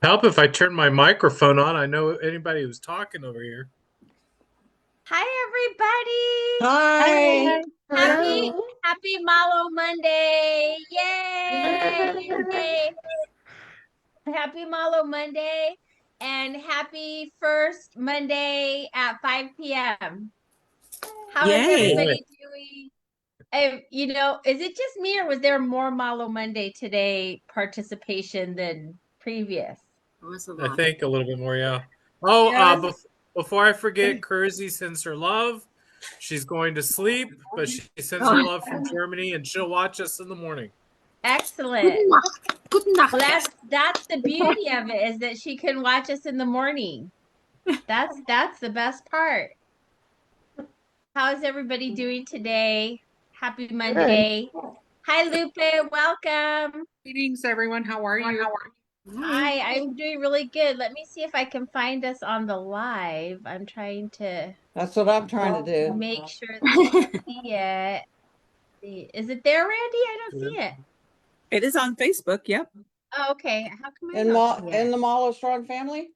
Help if I turn my microphone on. I know anybody who's talking over here. Hi, everybody. Hi. Happy Malo Monday. Yay. Yay. Happy Malo Monday and happy first Monday at 5 p.m. How is everybody doing? Is it just me or was there more Malo Monday today participation than previous? I think a little bit more, yeah. Oh, Yes. before I forget, Kersey sends her love. She's going to sleep, but she sends her love from Germany, and she'll watch us in the morning. Excellent. Well, that's the beauty of it, is that she can watch us in the morning. That's the best part. How's everybody doing today? Happy Monday. Hi, Lupe. Welcome. Greetings, everyone. How are you? Hi, I'm doing really good. Let me see if I can find us on the live. I'm trying to That's what I'm trying to do. make sure that I see it. Is it there, Randy? I don't see it. It is on Facebook. Yep. Oh, okay. How come I not see In it? the Malo Strong Family?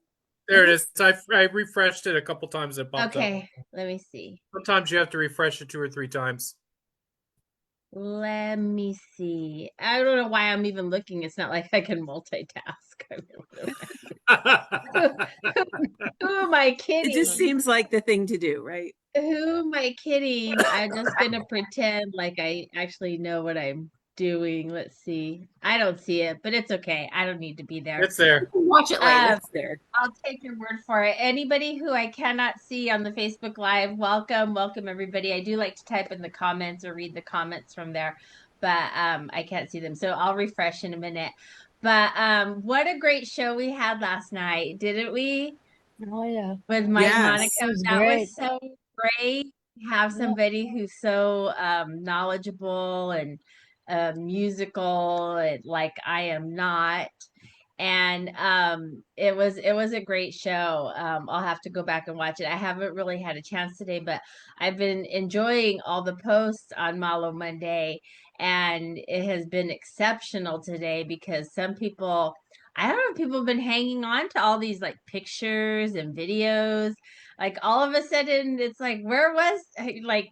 There it is. I refreshed it a couple times. It popped up. Okay, let me see. Sometimes you have to refresh it 2 or 3 times. Let me see. I don't know why I'm even looking. It's not like I can multitask. I really who am I kidding? It just seems like the thing to do, right? Who am I kidding? I'm just gonna pretend like I actually know what I'm doing. Let's see. I don't see it, but it's okay. I don't need to be there. It's there. Watch it later. It's there. I'll take your word for it. Anybody who I cannot see on the Facebook Live, welcome everybody. I do like to type in the comments or read the comments from there, but I can't see them, so I'll refresh in a minute. But what a great show we had last night, didn't we? Oh yeah. With Mike Yes. Monaco. That was so great to have somebody who's so knowledgeable and musical, and like I am not. And it was a great show. I'll have to go back and watch it. I haven't really had a chance today, but I've been enjoying all the posts on Malo Monday, and it has been exceptional today because some people, I don't know if people have been hanging on to all these like pictures and videos. Like all of a sudden it's like, where was like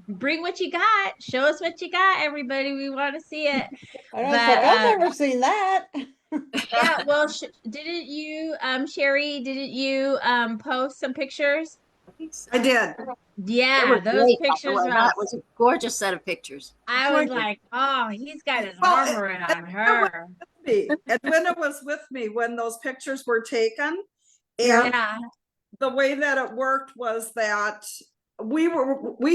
bring what you got, show us what you got, everybody, we want to see it. I don't But think I've ever seen that. yeah, well, didn't you, Sherry, didn't you post some pictures? I did. Yeah, those pictures were That was a gorgeous set of pictures. I was like, oh, he's got his arm around her. Edwina was with me when those pictures were taken. And Yeah. the way that it worked was that we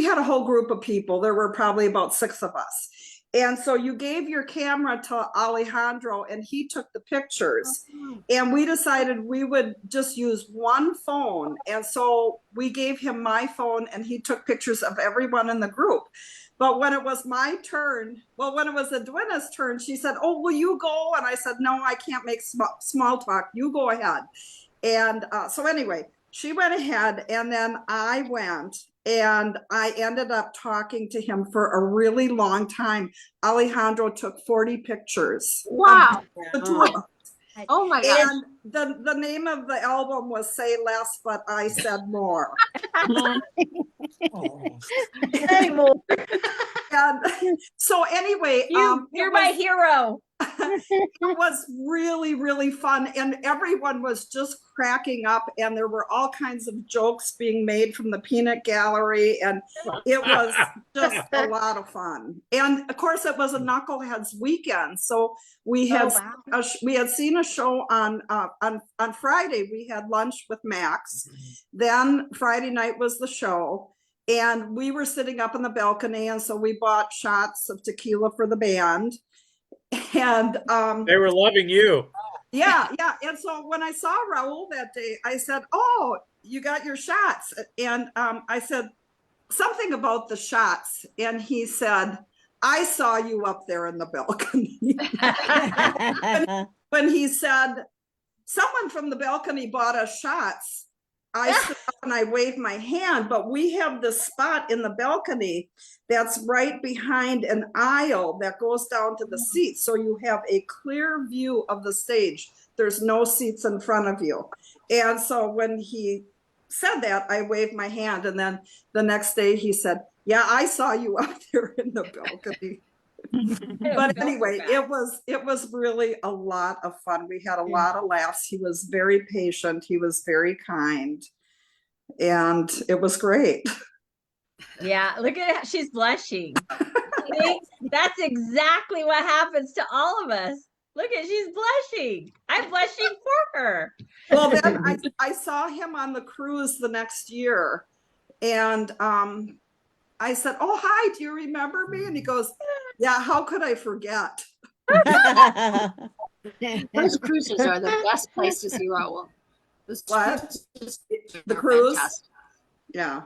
had a whole group of people. There were probably about 6 of us. And so you gave your camera to Alejandro and he took the pictures. And we decided we would just use one phone. And so we gave him my phone and he took pictures of everyone in the group. But when it was my turn, well, when it was Edwina's turn, she said, oh, will you go? And I said, no, I can't make small talk. You go ahead. And so anyway, she went ahead and then I went. And I ended up talking to him for a really long time. Alejandro took 40 pictures. Wow. Oh my God. And the name of the album was Say Less, But I Said More. And so anyway, you're my hero. It was really, really fun. And everyone was just cracking up. And there were all kinds of jokes being made from the peanut gallery. And it was just a lot of fun. And of course, it was a Knuckleheads weekend. So we had we had seen a show on Friday. We had lunch with Max. Then Friday night was the show. And we were sitting up in the balcony. And so we bought shots of tequila for the band. And they were loving you. Yeah. And so when I saw Raul that day, I said, oh, you got your shots. And I said something about the shots. And he said, I saw you up there in the balcony. when he said, someone from the balcony bought us shots. I stood up and I waved my hand, but we have this spot in the balcony that's right behind an aisle that goes down to the seats. So you have a clear view of the stage. There's no seats in front of you. And so when he said that, I waved my hand. And then the next day he said, yeah, I saw you out there in the balcony. But anyway, it was really a lot of fun. We had a lot of laughs. He was very patient. He was very kind. And it was great. Yeah, look at her. She's blushing. See? That's exactly what happens to all of us. Look at, she's blushing. I'm blushing for her. Well, then I saw him on the cruise the next year. And I said, oh, hi, do you remember me? And he goes, yeah, how could I forget? Those cruises are the best place to see Raul. Those What? cruises The are cruise? fantastic. Yeah.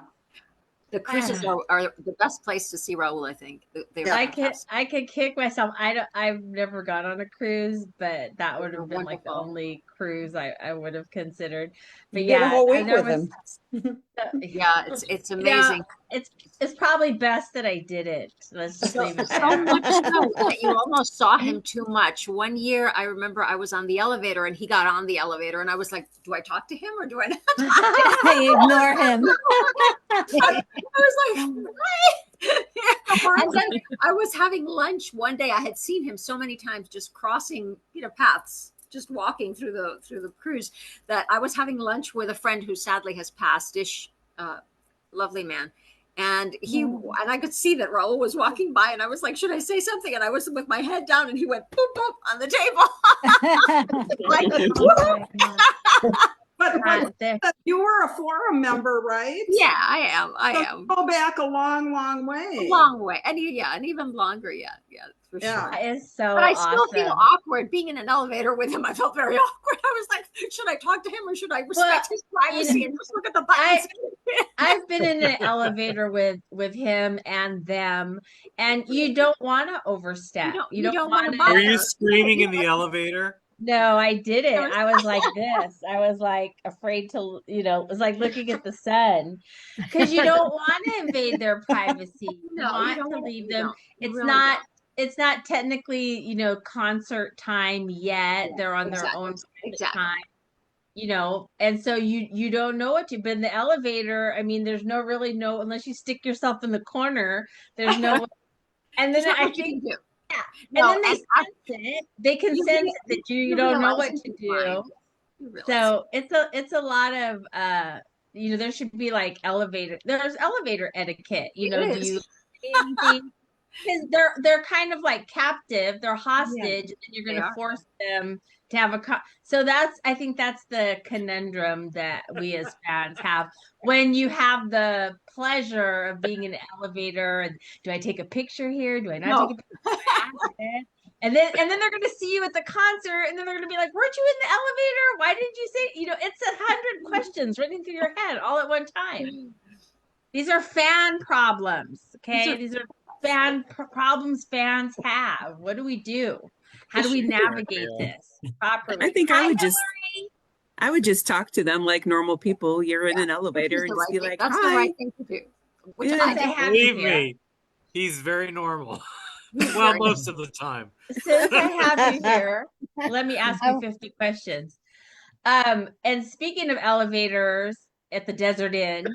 The cruises are the best place to see Raul, I think. They're fantastic. I could kick myself. I've never gone on a cruise, but that would have been like the Wonderful. only cruise I would have considered. But You did a whole week there with him. Yeah, it's amazing. It's probably best that I did it. Let's just leave it So there. much so that you almost saw him too much. One year, I remember I was on the elevator and he got on the elevator, and I was like, "Do I talk to him or do I not?" Ignore him. I was like, "Hi." And then I was having lunch one day. I had seen him so many times, just crossing, paths, just walking through the cruise, that I was having lunch with a friend who sadly has passed. Lovely man. And and I could see that Raul was walking by, and I was like, should I say something? And I was with my head down, and he went boop, boop on the table. But you were a forum member, right? Yeah, I am. So go back a long, long way. A long way. And even longer. Yeah, for sure. That is so But I still awesome. feel awkward being in an elevator with him. I felt very awkward. I was like, should I talk to him or should I respect his privacy and just look at the buttons? I've been in an elevator with him and them, and you don't want to overstep. You don't want to. Were you screaming in the elevator? No, I didn't. I was like this. I was like afraid to, it was like looking at the sun, because you don't want to invade their privacy. You want to leave them. It's not technically, concert time yet. They're on their own time, and so you don't know what to, but in the elevator, I mean, there's unless you stick yourself in the corner, there's no, and then I think, and then they sense it. They can sense that you don't know what to do. So it's a lot of, there should be like there's elevator etiquette, do you because they're kind of like captive, they're hostage, and you're going to force them to have so I think that's the conundrum that we as fans have when you have the pleasure of being in an elevator. And do I take a picture here? Do I not take a picture? And then they're going to see you at the concert, and then they're going to be like, weren't you in the elevator? Why didn't you say, it's 100 questions running through your head all at one time. These are fan problems. Okay. These are fan problems fans have. What do we do? How do we navigate this properly? I think I would just talk to them like normal people. You're in an elevator and just be like, that's hi. the right thing to do. Believe me, he's very normal. Well, most of the time. Since I have you here, let me ask you 50 questions. And speaking of elevators at the Desert Inn,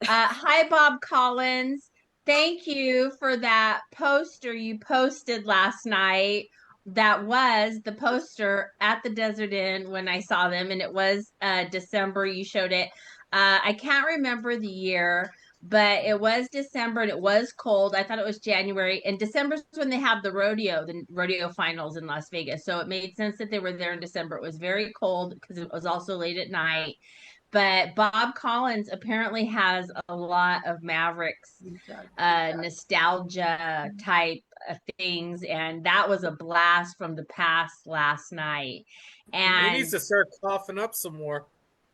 hi, Bob Collins. Thank you for that poster you posted last night. That was the poster at the Desert Inn when I saw them, and it was December. You showed it. I can't remember the year, but it was December and it was cold. I thought it was January, and December is when they have the rodeo finals in Las Vegas. So it made sense that they were there in December. It was very cold because it was also late at night. But Bob Collins apparently has a lot of Mavericks nostalgia type things, and that was a blast from the past last night. And he needs to start coughing up some more.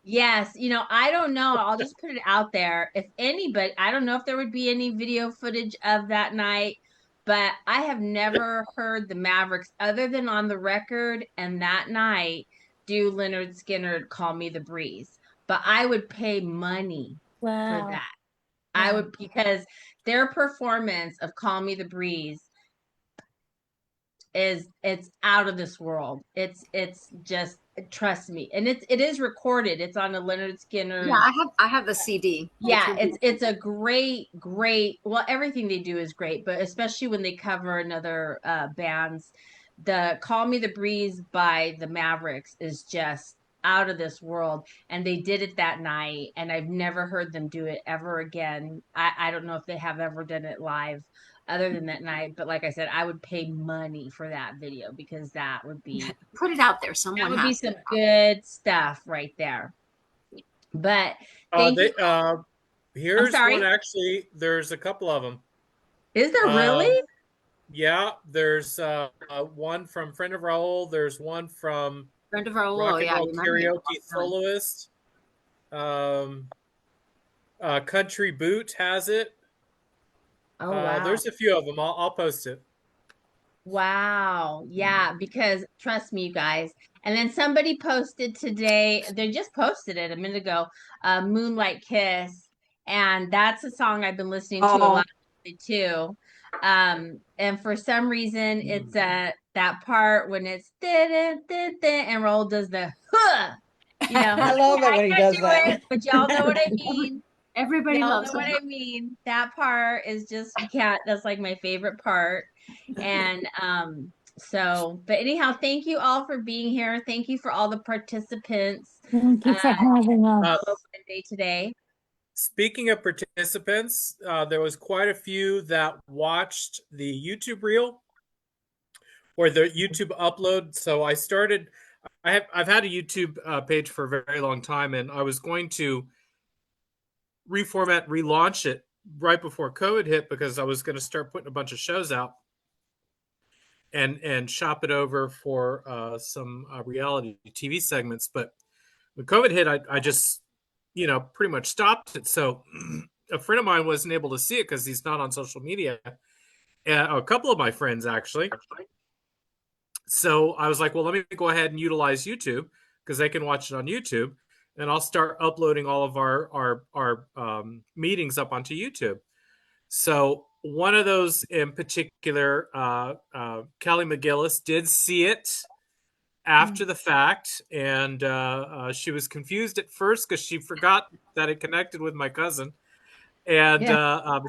Yes, I don't know. I'll just put it out there. If anybody, I don't know if there would be any video footage of that night, but I have never heard the Mavericks, other than on the record and that night, do Leonard Skinner Call Me the Breeze. but I would pay money for Wow. that. I would, because their performance of Call Me the Breeze it's out of this world. It's just, trust me. And it is recorded. It's on the Leonard Skinner. Yeah, I have the CD. Yeah, it's a great, well, everything they do is great, but especially when they cover another bands. The Call Me the Breeze by the Mavericks is just out of this world. And they did it that night, and I've never heard them do it ever again. I don't know if they have ever done it live other than that night, but like I said, I would pay money for that video, because that would be Put it out there. that Someone would be has some to. good stuff right there. But thank They, you. I'm here's sorry. one, actually. There's a couple of them. Is there really? Yeah, there's one from Friend of Raul. There's one from Friend of Raul. Rock and Yeah, I Roll remember him. Karaoke Soloist. Country Boot has it. Oh wow. There's a few of them. I'll post it. Wow. Yeah, because trust me, you guys. And then somebody posted today, they just posted it a minute ago, Moonlight Kiss. And that's a song I've been listening to a lot too. And for some reason it's that part when it's and Roll does the huh, you know. I love it when he does that. But y'all know what I mean. Everybody Y'all loves know what him. I mean. That part is just, you can't, that's like my favorite part. And so, but anyhow, thank you all for being here. Thank you for all the participants. Thank you for having us. Day today. Speaking of participants, there was quite a few that watched the YouTube reel or the YouTube upload. So I started. I've had a YouTube page for a very long time, and I was going to relaunch it right before COVID hit, because I was going to start putting a bunch of shows out and shop it over for some reality TV segments. But when COVID hit, I just, pretty much stopped it. So a friend of mine wasn't able to see it because he's not on social media. A couple of my friends, actually. So I was like, well, let me go ahead and utilize YouTube, because they can watch it on YouTube. And I'll start uploading all of our meetings up onto YouTube. So one of those in particular, Kelly McGillis, did see it after the fact, and she was confused at first because she forgot that it connected with my cousin. And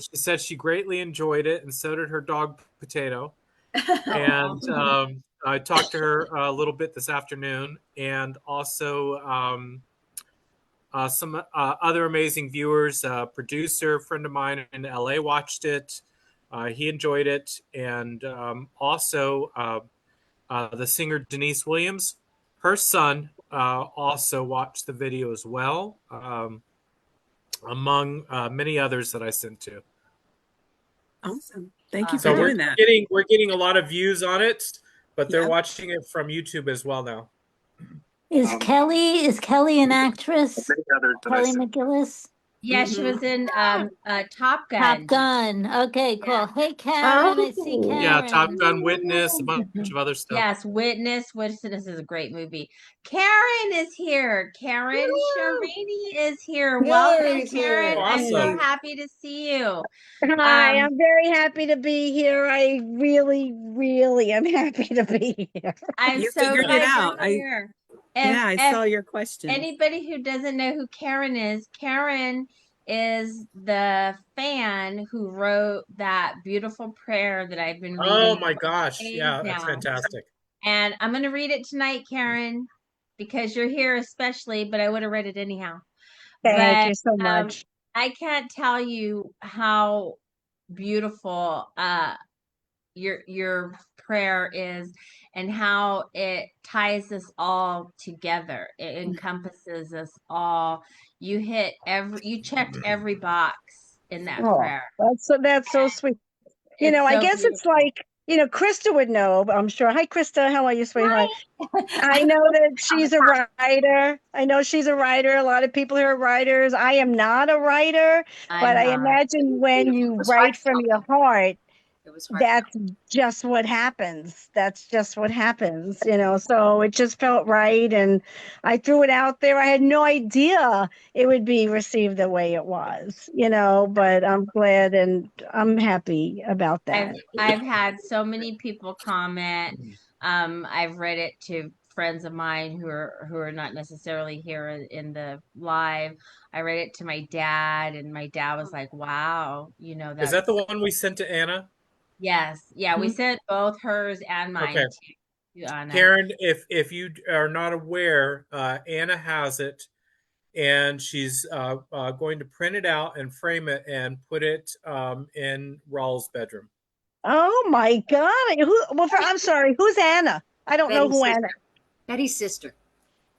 she said she greatly enjoyed it, and so did her dog Potato. And I talked to her a little bit this afternoon, and also some other amazing viewers. Producer friend of mine in LA watched it. He enjoyed it. And also the singer Denise Williams, her son, also watched the video as well, among many others that I sent to. Awesome. Thank you So for doing that. We're getting a lot of views on it, but they're watching it from YouTube as well now. Is Kelly an actress? Kelly McGillis? Yeah, she was in Top Gun. Top Gun. Okay, cool. Yeah. Hey, Karen. I see Karen. Yeah, Top Gun, Witness, a bunch of other stuff. Yes, Witness is a great movie. Karen is here. Karen Sharini is here. Welcome, Karen. I'm so Awesome. happy to see you. Hi, I'm very happy to be here. I really, really am happy to be here. I'm You so figured it glad out. you're here. I saw your question. Anybody who doesn't know who Karen is the fan who wrote that beautiful prayer that I've been reading. Oh my gosh. Yeah, now. that's fantastic. And I'm going to read it tonight, Karen, because you're here especially, but I would have read it anyhow. Thank you so much. I can't tell you how beautiful your prayer is, and how it ties us all together. It encompasses us all. You checked every box in that prayer. That's so sweet. I guess beautiful. it's like, Krista would know, I'm sure. Hi, Krista. How are you, sweetheart? I know that she's a writer. I know she's a writer. A lot of people here are writers. I am not a writer, but I imagine when you write from your heart, was hard. that's just what happens. That's just what happens, so it just felt right. And I threw it out there. I had no idea it would be received the way it was, but I'm glad and I'm happy about that. I've had so many people comment. I've read it to friends of mine who are not necessarily here in the live. I read it to my dad, and my dad was like, "Wow, Is that's." that the one we sent to Anna? Yes, yeah, we sent both hers and mine Okay. to Anna. Karen, if you are not aware, Anna has it, and she's going to print it out and frame it and put it in Raul's bedroom. Oh my God. I'm sorry. Who's Anna? I don't know Betty's who sister. Anna. Betty's sister.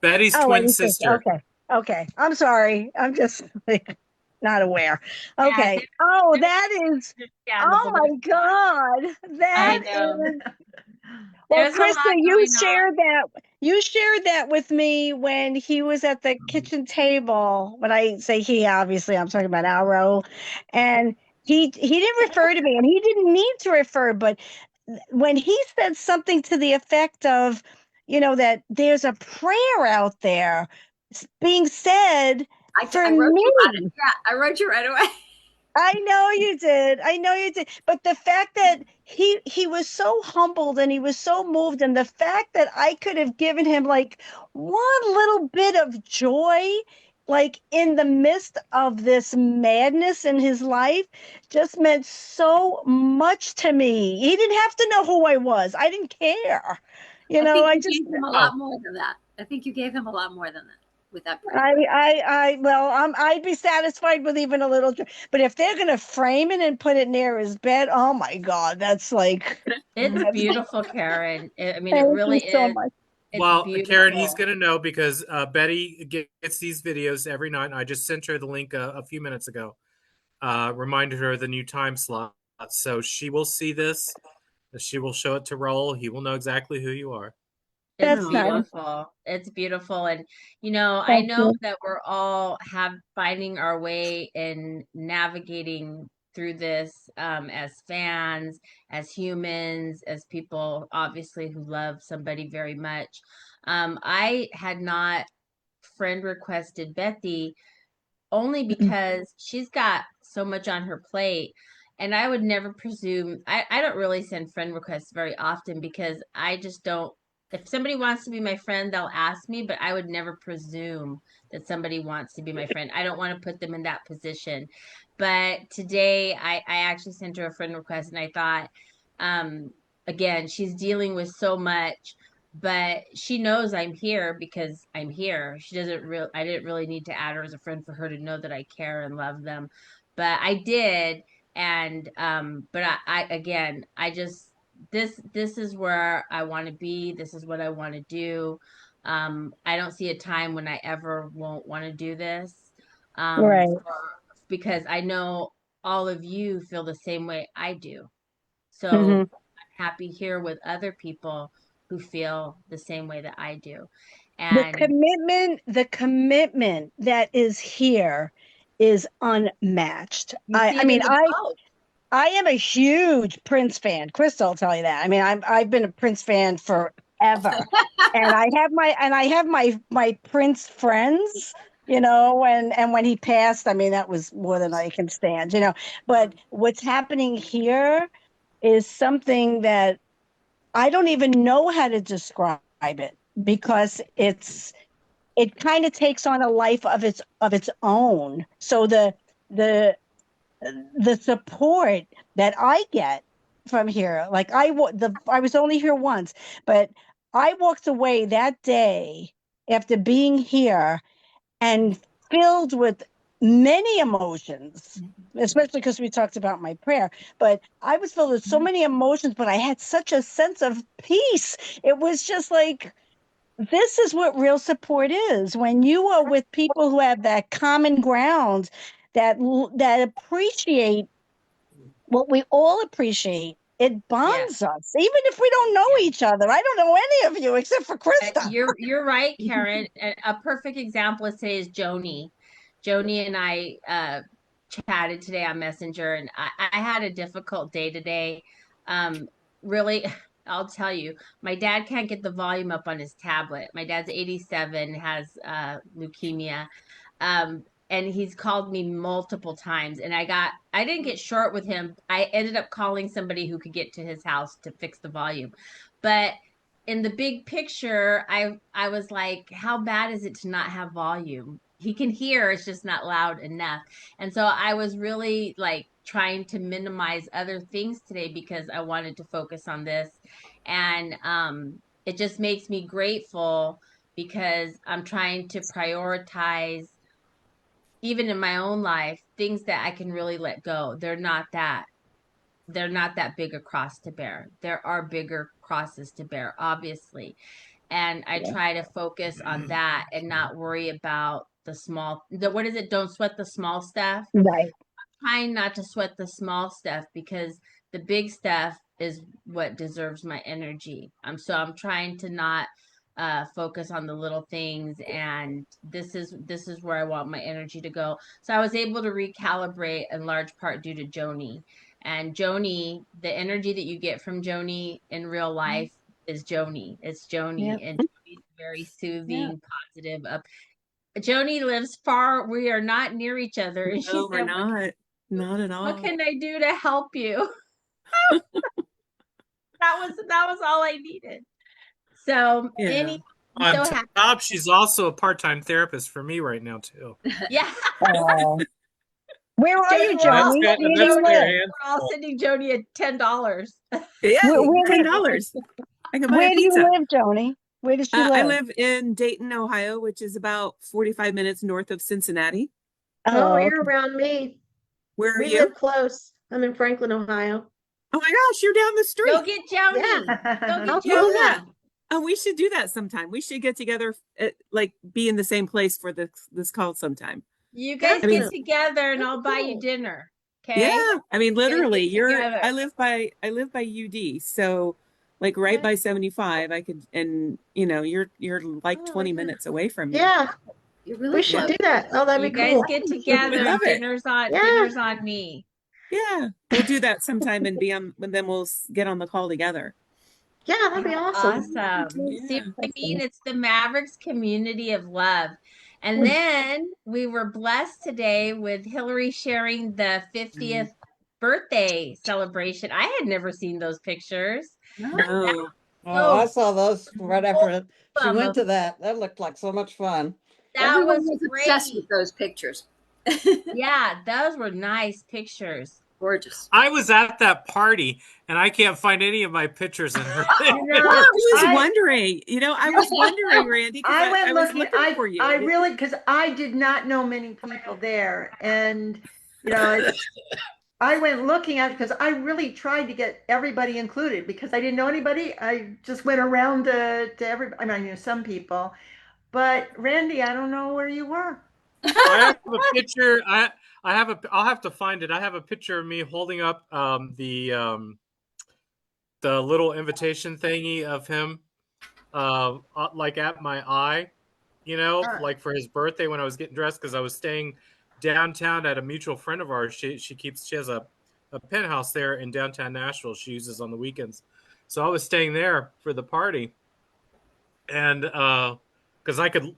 Betty's Oh, twin Eddie's sister. sister. Okay. Okay. I'm sorry. I'm just like not aware. Yeah, Okay. Oh, that is. Oh understandable. my God. I That know. is. Well, There's a Krista, lot you going on. shared that. You shared that with me when he was at the kitchen table. When I say he, obviously, I'm talking about Raul, and he didn't refer to me, and he didn't mean to refer, but when he said something to the effect of, that there's a prayer out there being said for I wrote you on it. me. Yeah, I wrote you right away. I know you did. I know you did. But the fact that he was so humbled and he was so moved, and the fact that I could have given him like one little bit of joy, like in the midst of this madness in his life, just meant so much to me. He didn't have to know who I was. I didn't care. I think I you just gave him a lot more than that. I think you gave him a lot more than that with that prayer. I'd be satisfied with even a little, but if they're gonna frame it and put it near his bed, oh my God, that's like, It's beautiful, Karen. I mean, it thank really you so is. much. It's Well, beautiful. Karen, he's going to know because Betty gets these videos every night. And I just sent her the link a few minutes ago. Reminded her of the new time slot. So she will see this. She will show it to Raul. He will know exactly who you are. It's That's nice. beautiful. It's beautiful. And, I Thank know you. that we're all finding our way in navigating through this as fans, as humans, as people, obviously, who love somebody very much. I had not friend requested Bethy only because she's got so much on her plate. And I would never presume, I don't really send friend requests very often because I just don't. If somebody wants to be my friend, they'll ask me, but I would never presume that somebody wants to be my friend. I don't want to put them in that position. But today I actually sent her a friend request, and I thought, again, she's dealing with so much, but she knows I'm here because I'm here. She doesn't real I didn't really need to add her as a friend for her to know that I care and love them. But I did. And but I again, I just this is where I want to be. This is what I want to do. I don't see a time when I ever won't want to do this. Right. Because I know all of you feel the same way I do. So Mhm. I'm happy here with other people who feel the same way that I do. The And commitment that is here is unmatched. you see I it in mean, the boat. I am a huge Prince fan. Crystal will tell you that. I mean, I've been a Prince fan forever, and I have my Prince friends. And when he passed, I mean, that was more than I can stand. But what's happening here is something that I don't even know how to describe it because it kind of takes on a life of its own. So the the support that I get from here, like I was only here once, but I walked away that day after being here and filled with many emotions, especially because we talked about my prayer. But I was filled with so many emotions, but I had such a sense of peace. It was just like, this is what real support is when you are with people who have that common ground that appreciate what we all appreciate. It bonds us, even if we don't know each other. I don't know any of you except for Krista. You're right, Karen. A perfect example of today is Joni. Joni and I chatted today on Messenger, and I had a difficult day today. really, I'll tell you, my dad can't get the volume up on his tablet. My dad's 87, has leukemia. And he's called me multiple times, and I didn't get short with him. I ended up calling somebody who could get to his house to fix the volume. But in the big picture, I was like, how bad is it to not have volume? He can hear, it's just not loud enough. And so I was really like trying to minimize other things today because I wanted to focus on this. And it just makes me grateful because I'm trying to prioritize, even in my own life, things that I can really let go. They're not that big a cross to bear. There are bigger crosses to bear, obviously. And I try to focus on that and not worry about what is it? Don't sweat the small stuff. Right. Trying not to sweat the small stuff because the big stuff is what deserves my energy. So I'm trying to not focus on the little things, and this is where I want my energy to go. So I was able to recalibrate in large part due to Joni. And Joni, the energy that you get from Joni in real life is Joni. It's Joni, Yep. and Joni's very soothing, positive. Joni lives far. We are not near each other, and she No, we're said, not. Not at all. what can I do to help you? that was all I needed. So Yeah. I'm so On happy. top, she's also a part-time therapist for me right now too. Yeah. Oh. Where are you, We're all Joni? Where That's do you fair, live? we're all sending Joni at $10. Yeah, Where $10. I can buy a Where do you pizza. live, Joni? Where does she I live? live in Dayton, Ohio, which is about 45 minutes north of Cincinnati. Oh, Oh, you're around me. Where are We you? live close. I'm in Franklin, Ohio. Oh my gosh, you're down the street. Go get Joni. Yeah. Go get Oh, yeah. Joni. Oh, we should do that sometime. We should get together, like be in the same place for this call sometime. You guys I mean- get together and That's I'll buy you cool. dinner. Okay. Yeah, I mean, literally, together. I live by UD, so like right by 75. I could, and you're like 20 minutes away from me. Yeah, You're really we should close. do that. Oh, that'd You be guys cool. get together. love it. Dinner's on me. Yeah, we'll do that sometime and then we'll get on the call together. Yeah, that'd be awesome. Awesome. See Yeah. what I mean? It's the Mavericks community of love. And then we were blessed today with Hillary sharing the 50th birthday celebration. I had never seen those pictures. No. Oh, I saw those right after she awesome. went to that. That looked like so much fun. That Everyone was was great. obsessed with those pictures. Yeah, those were nice pictures. Gorgeous. I was at that party and I can't find any of my pictures in her. I was wondering, I was wondering, Randy, because I went was looking for you. I really, because I did not know many people there, and I went looking at it because I really tried to get everybody included because I didn't know anybody. I just went around to everybody. I mean, I knew some people, but Randy, I don't know where you were. I have a picture. I'll have to find it. I have a picture of me holding up the little invitation thingy of him, like at my eye, like for his birthday when I was getting dressed because I was staying downtown at a mutual friend of ours. She has a penthouse there in downtown Nashville. She uses on the weekends, so I was staying there for the party, and because I could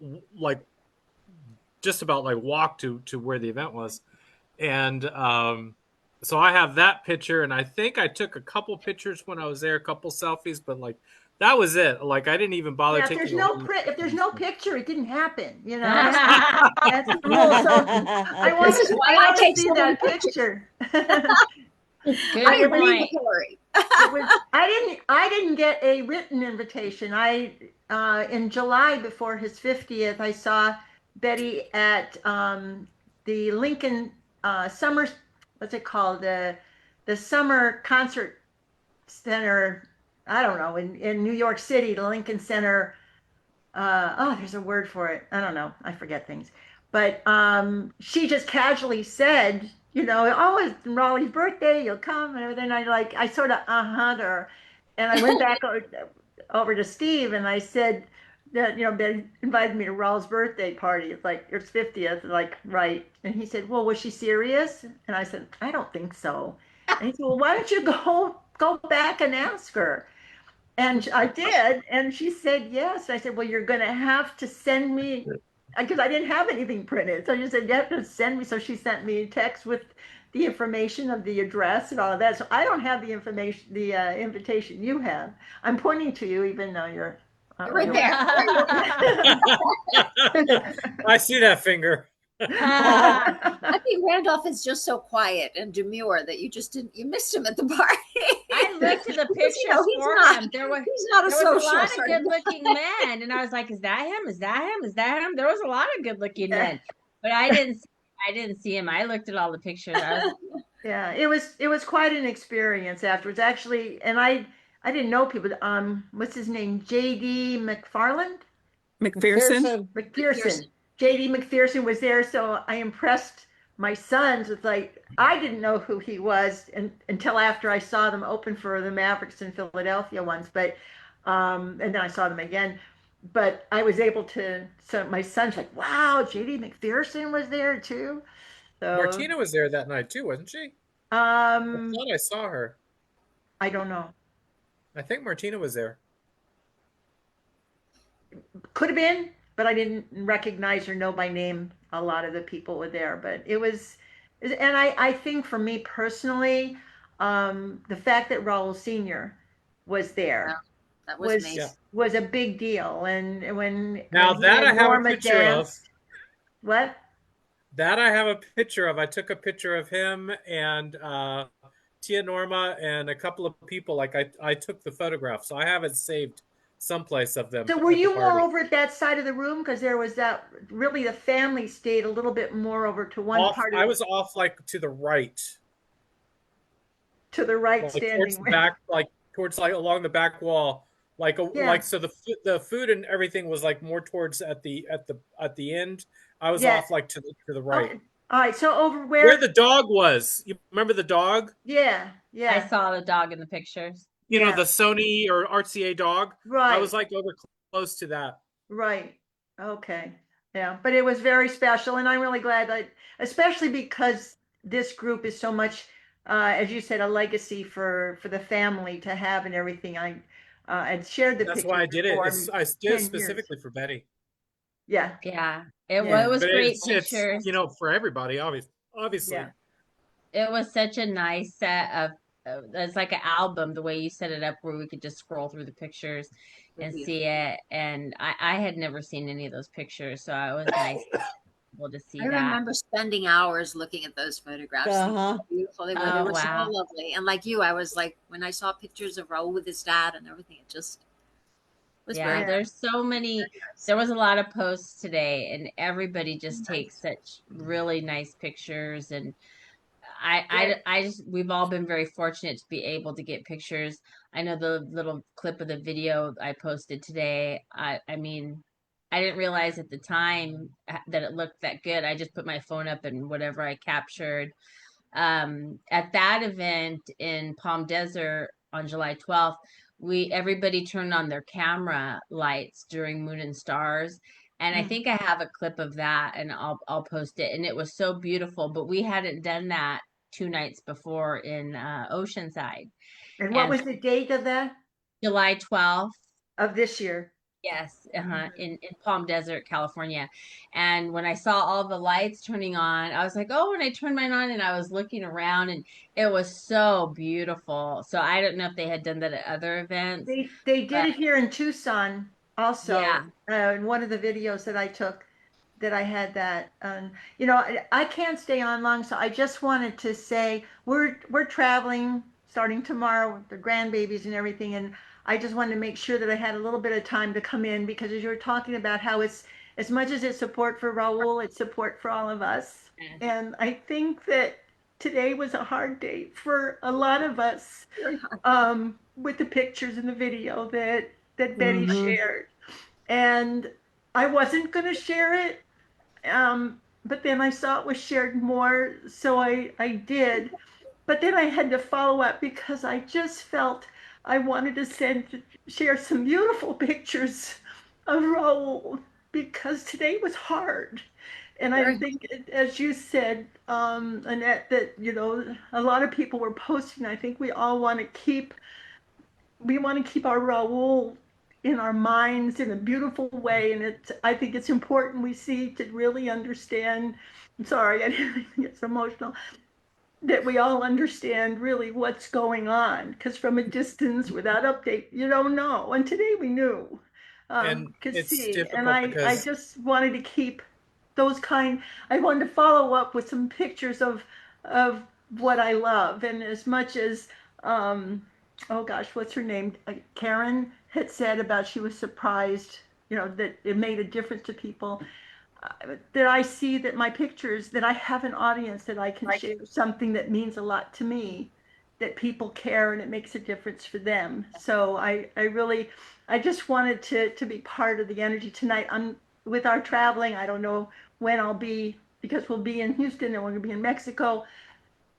just about walk to where the event was, and so I have that picture, and I think I took a couple pictures when I was there, a couple selfies, but that was it. I didn't even bother Yeah, taking. if there's no picture, it didn't happen. That's the rule. So I want to see that picture. I agree with Hillary. I didn't get a written invitation. In July before his 50th, I saw Betty at the Lincoln summer, what's it called, the summer concert center. I don't know, in New York City, the Lincoln Center. There's a word for it. I don't know. I forget things. But she just casually said, oh, it's Raleigh's birthday. You'll come and everything. I sort of her, and I went back over to Steve and I said that Ben invited me to Raul's birthday party. It's it's 50th. Right. And he said, well, was she serious? And I said, I don't think so. And he said, well, why don't you go back and ask her. And I did, and she said yes. I said, well, you're going to have to send me, because I didn't have anything printed. So she said, you have to send me. So she sent me a text with the information of the address and all of that. So I don't have the information, the invitation you have. I'm pointing to you, even though you're Right there. I see that finger. I think Randolph is just so quiet and demure that you missed him at the party. I looked at the pictures he's for not, him. There was a a lot social. of good-looking men, and I was like, "Is that him? Is that him? Is that him?" There was a lot of good-looking men, but I didn't see him. I looked at all the pictures. Yeah, it was quite an experience afterwards, actually. And I didn't know people. What's his name? J.D. McFarland? McPherson. McPherson. J.D. McPherson was there, so I impressed my sons with, like, I didn't know who he was until after I saw them open for the Mavericks in Philadelphia once, but and then I saw them again. But I was able to. So my son's like, "Wow, J.D. McPherson was there too." So Martina was there that night too, wasn't she? I thought I saw her. I don't know. I think Martina was there. Could have been, but I didn't recognize or know by name a lot of the people were there. But it was, and I think for me personally, the fact that Raul Sr. was there that was amazing. Was a big deal. And when Now he that and I have a Norma picture of. danced, what? That I have a picture of. I took a picture of him and Tia Norma and a couple of people. Like I took the photograph, so I have it saved someplace of them. So were at the you more party. over at that side of the room? Because there was that, really the family stayed a little bit more over to one part of I was off like to the right. To the right, like standing towards the back, like towards like along the back wall. Like like so the food and everything was like more towards at the end. I was off like to the right. Okay. All right, so over where the dog was. You remember the dog? Yeah. I saw the dog in the pictures. You know, the Sony or RCA dog? Right. I was like over close to that. Right. Okay. Yeah, but it was very special, and I'm really glad that, especially because this group is so much, as you said, a legacy for the family to have and everything. I had shared the That's pictures why I did it. I did it 10 specifically years. for Betty. Yeah. Yeah. It was But great it's, pictures. you know, for everybody, obviously. Yeah. It was such a nice set of it's like an album the way you set it up where we could just scroll through the pictures and see it. And I had never seen any of those pictures, so it was nice to be able to see I that. remember spending hours looking at those photographs. Uh-huh. How beautiful they were. Oh, They were wow. so lovely. And like you, I was like, when I saw pictures of Raul with his dad and everything, it just was very There's so many. There was a lot of posts today, and everybody just takes such really nice pictures. And I just, we've all been very fortunate to be able to get pictures. I know the little clip of the video I posted today. I mean, I didn't realize at the time that it looked that good. I just put my phone up and whatever I captured. At that event in Palm Desert on July 12th, everybody turned on their camera lights during Moon and Stars. And I think I have a clip of that, and I'll post it. And it was so beautiful, but we hadn't done that 2 nights before in Oceanside. And what was the date of that? July 12th. Of this year. Yes, in Palm Desert, California. And when I saw all the lights turning on, I was like, oh, and I turned mine on and I was looking around and it was so beautiful. So I don't know if they had done that at other events. They did it here in Tucson also. Yeah. In one of the videos that I took, that I had that. You know, I can't stay on long, so I just wanted to say we're traveling starting tomorrow with the grandbabies and everything, and I just wanted to make sure that I had a little bit of time to come in, because as you were talking about how it's, as much as it's support for Raul, it's support for all of us. And I think that today was a hard day for a lot of us, with the pictures and the video that Betty shared. And I wasn't going to share it, but then I saw it was shared more, so I did. But then I had to follow up because I just felt I wanted to share some beautiful pictures of Raul, because today was hard. And I think, as you said, Annette, that a lot of people were posting. I think we all want to keep our Raul in our minds in a beautiful way, and I think it's important we see to really understand. I'm sorry, I didn't get so emotional. That we all understand really what's going on, because from a distance, without update, you don't know. And today we knew, And could it's see. And difficult I because just wanted to keep those I wanted to follow up with some pictures of what I love. And as much as, oh gosh, what's her name? Karen had said about she was surprised, that it made a difference to people. That I see that my pictures, that I have an audience, that I can share something that means a lot to me, that people care and it makes a difference for them. So I just wanted to be part of the energy tonight. With our traveling, I don't know when I'll be, because we'll be in Houston and we're gonna be in Mexico.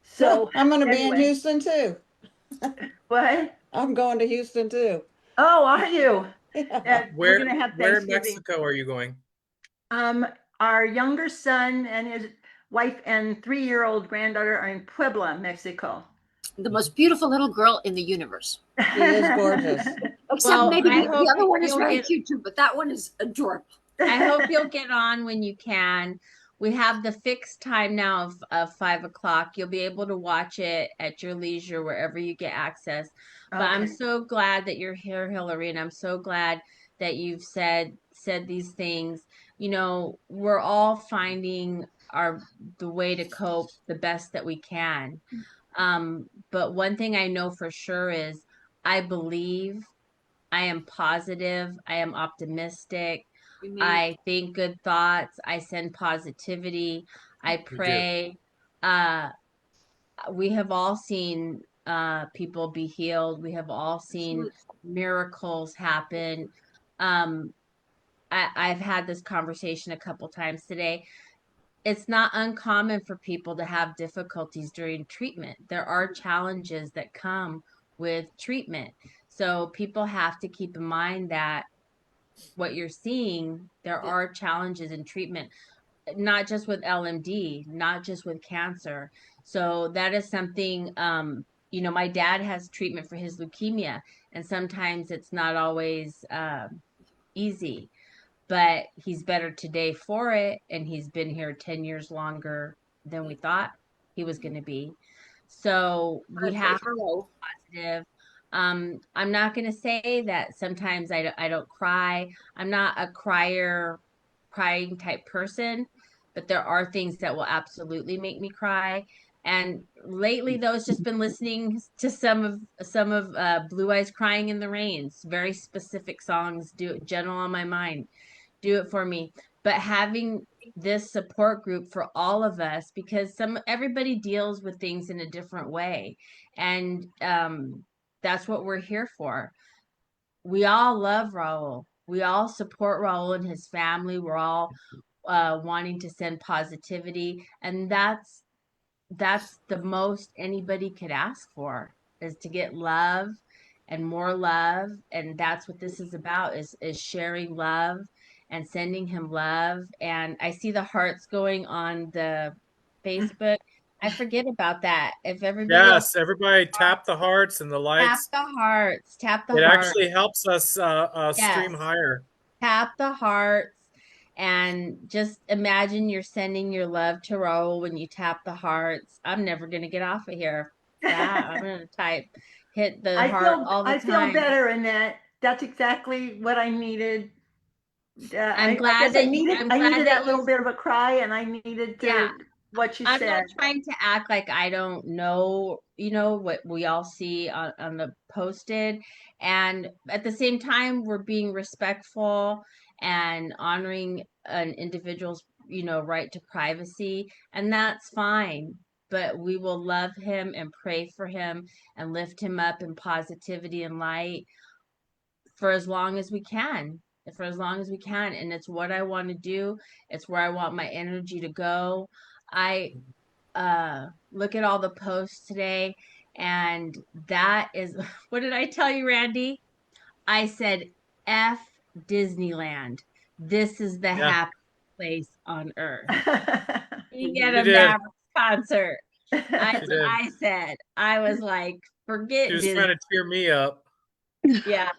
So I'm going to be in anyway, Houston too. what? I'm going to Houston too. Oh, are you? Yeah. We're gonna have where in Thanksgiving. Mexico are you going? Um, our younger son and his wife and 3-year-old granddaughter are in Puebla, Mexico. The most beautiful little girl in the universe. She is gorgeous. Except Well, maybe I the hope other one is you'll very get- cute too, but that one is adorable. I hope you'll get on when you can. We have the fixed time now of 5 o'clock. You'll be able to watch it at your leisure wherever you get access. But I'm Okay. so glad that you're here, Hillary, and I'm so glad that you've said these things. We're all finding the way to cope the best that we can. But one thing I know for sure is I believe, I am positive, I am optimistic. I think good thoughts. I send positivity. I You do. pray. We have all seen people be healed. We have all seen miracles happen. Um, I've had this conversation a couple times today. It's not uncommon for people to have difficulties during treatment. There are challenges that come with treatment. So people have to keep in mind that what you're seeing, there are challenges in treatment, not just with LMD, not just with cancer. So that is something, my dad has treatment for his leukemia, and sometimes it's not always easy, but he's better today for it. And he's been here 10 years longer than we thought he was going to be. So we have to be positive. I'm not going to say that sometimes I don't cry. I'm not a crying type person, but there are things that will absolutely make me cry. And lately, though, it's just been listening to some of Blue Eyes Crying in the Rain. It's very specific songs. Do it, Gentle on My Mind. Do it for me. But having this support group for all of us, because everybody deals with things in a different way, and that's what we're here for. We all love Raul. We all support Raul and his family. We're all wanting to send positivity, and that's the most anybody could ask for, is to get love and more love. And that's what this is about, is sharing love and sending him love. And I see the hearts going on the Facebook. I forget about that. If everybody else, Yes, everybody tap the hearts and the tap lights. the hearts, tap the It hearts. actually helps us stream Yes. higher. Tap the hearts, and just imagine you're sending your love to Raul when you tap the hearts. I'm never going to get off of here. I'm going to hit the heart all the I feel time. better in that. That's exactly what I needed. I'm I glad guess I that needed that little bit of a cry, and I needed what you I'm said. not trying to act like I don't know, what we all see on the posted. And at the same time, we're being respectful and honoring an individual's, right to privacy. And that's fine. But we will love him and pray for him and lift him up in positivity and light for as long as we can. For as long as we can. And it's what I want to do. It's where I want my energy to go. I look at all the posts today, and that is what did I tell you, Randy? I said F Disneyland. This is the Yeah. happy place on earth. You You get a did. Mavericks concert. That's She what did. I said. I was like, forget She was Disney. trying to cheer me up. Yeah.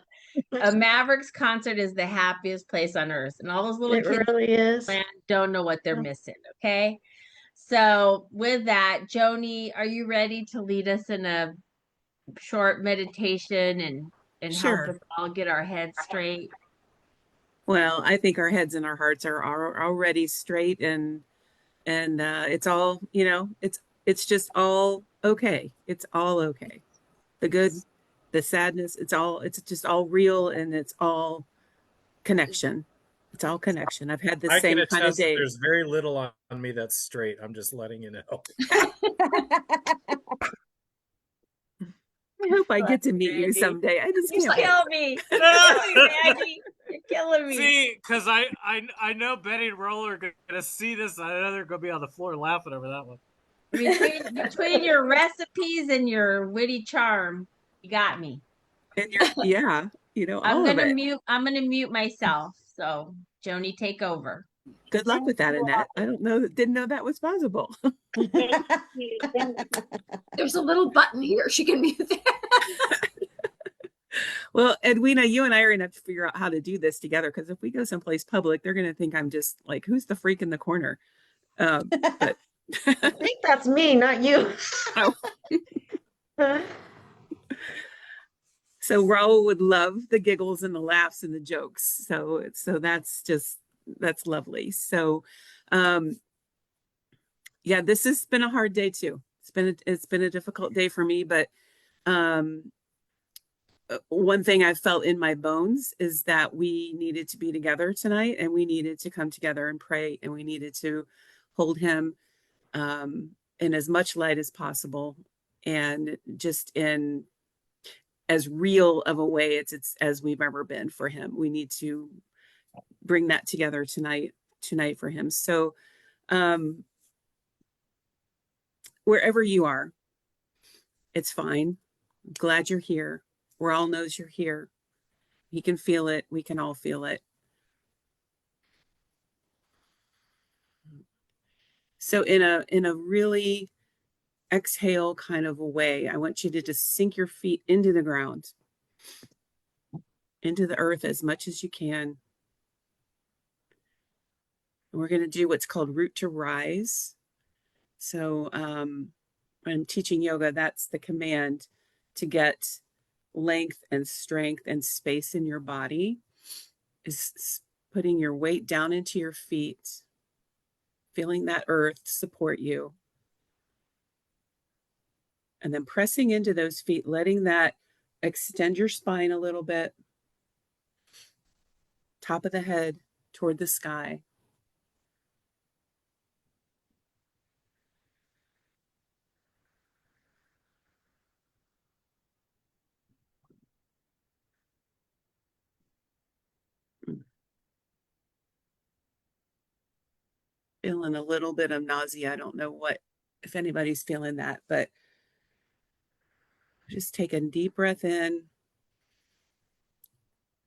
A Mavericks concert is the happiest place on earth. And all those little It kids really is. don't know what they're Yeah. missing. Okay. So with that, Joni, are you ready to lead us in a short meditation and help Sure. us all get our heads straight? Well, I think our heads and our hearts are already straight, and it's all, it's just all okay. It's all okay. The good, the sadness, it's just all real, and it's all connection. It's all connection. I've had the I can same kind of attest that days. there's very little on me that's straight. I'm just letting you know. I hope I get to meet you Randy. someday. I just You can't wait. kill me. You kill me, Randy. You're killing me. See, because I know Betty and Roll are gonna see this. I know they're gonna be on the floor laughing over that one. Between your recipes and your witty charm, you got me. And yeah, all of it. I'm gonna mute myself. So Joni, take over. Good luck with that, Annette. I didn't know that was possible. There's a little button here. She can mute that. Well, Edwina, you and I are going to have to figure out how to do this together, because if we go someplace public, they're going to think I'm just like, who's the freak in the corner? But I think that's me, not you. Oh. So Raul would love the giggles and the laughs and the jokes. So that's lovely. So, yeah, this has been a hard day too. It's been a difficult day for me, but one thing I felt in my bones is that we needed to be together tonight, and we needed to come together and pray, and we needed to hold him in as much light as possible, and just in as real of a way it's as we've ever been for him. We need to bring that together tonight for him. So wherever you are, it's fine. I'm glad you're here. Raul knows you're here. He can feel it. We can all feel it. So in a really exhale kind of a way, I want you to just sink your feet into the ground, into the earth as much as you can. And we're going to do what's called root to rise. So when I'm teaching yoga, that's the command to get length and strength and space in your body, is putting your weight down into your feet, feeling that earth support you, and then pressing into those feet, letting that extend your spine a little bit, top of the head toward the sky. Feeling a little bit of nausea. I don't know if anybody's feeling that, but just take a deep breath in,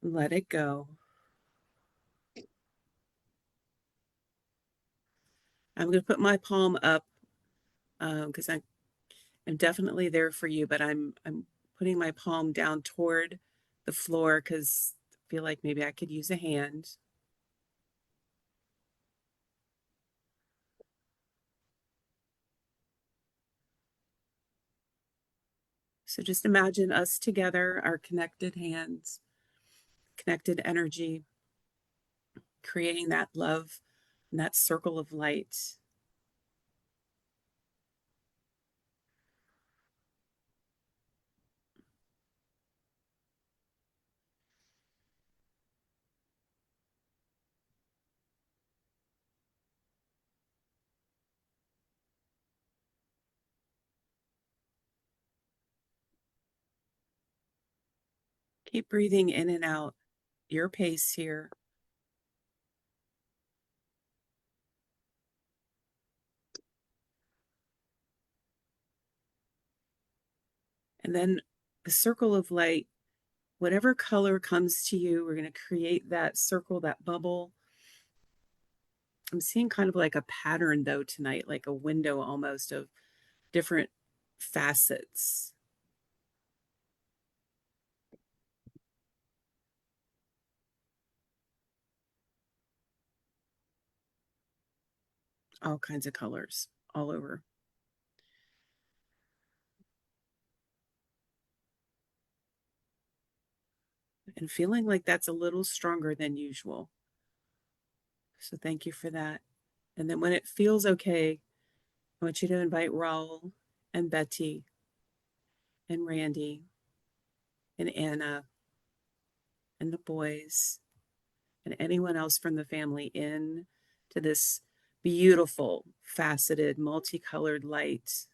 let it go. I'm going to put my palm up because I'm definitely there for you, but I'm putting my palm down toward the floor because I feel like maybe I could use a hand. So just imagine us together, our connected hands, connected energy, creating that love and that circle of light. Keep breathing in and out, your pace here. And then the circle of light, whatever color comes to you, we're going to create that circle, that bubble. I'm seeing kind of like a pattern though tonight, like a window almost of different facets. All kinds of colors all over. And feeling like that's a little stronger than usual. So thank you for that. And then when it feels okay, I want you to invite Raul and Betty and Randy and Anna and the boys and anyone else from the family in to this beautiful, faceted, multicolored light.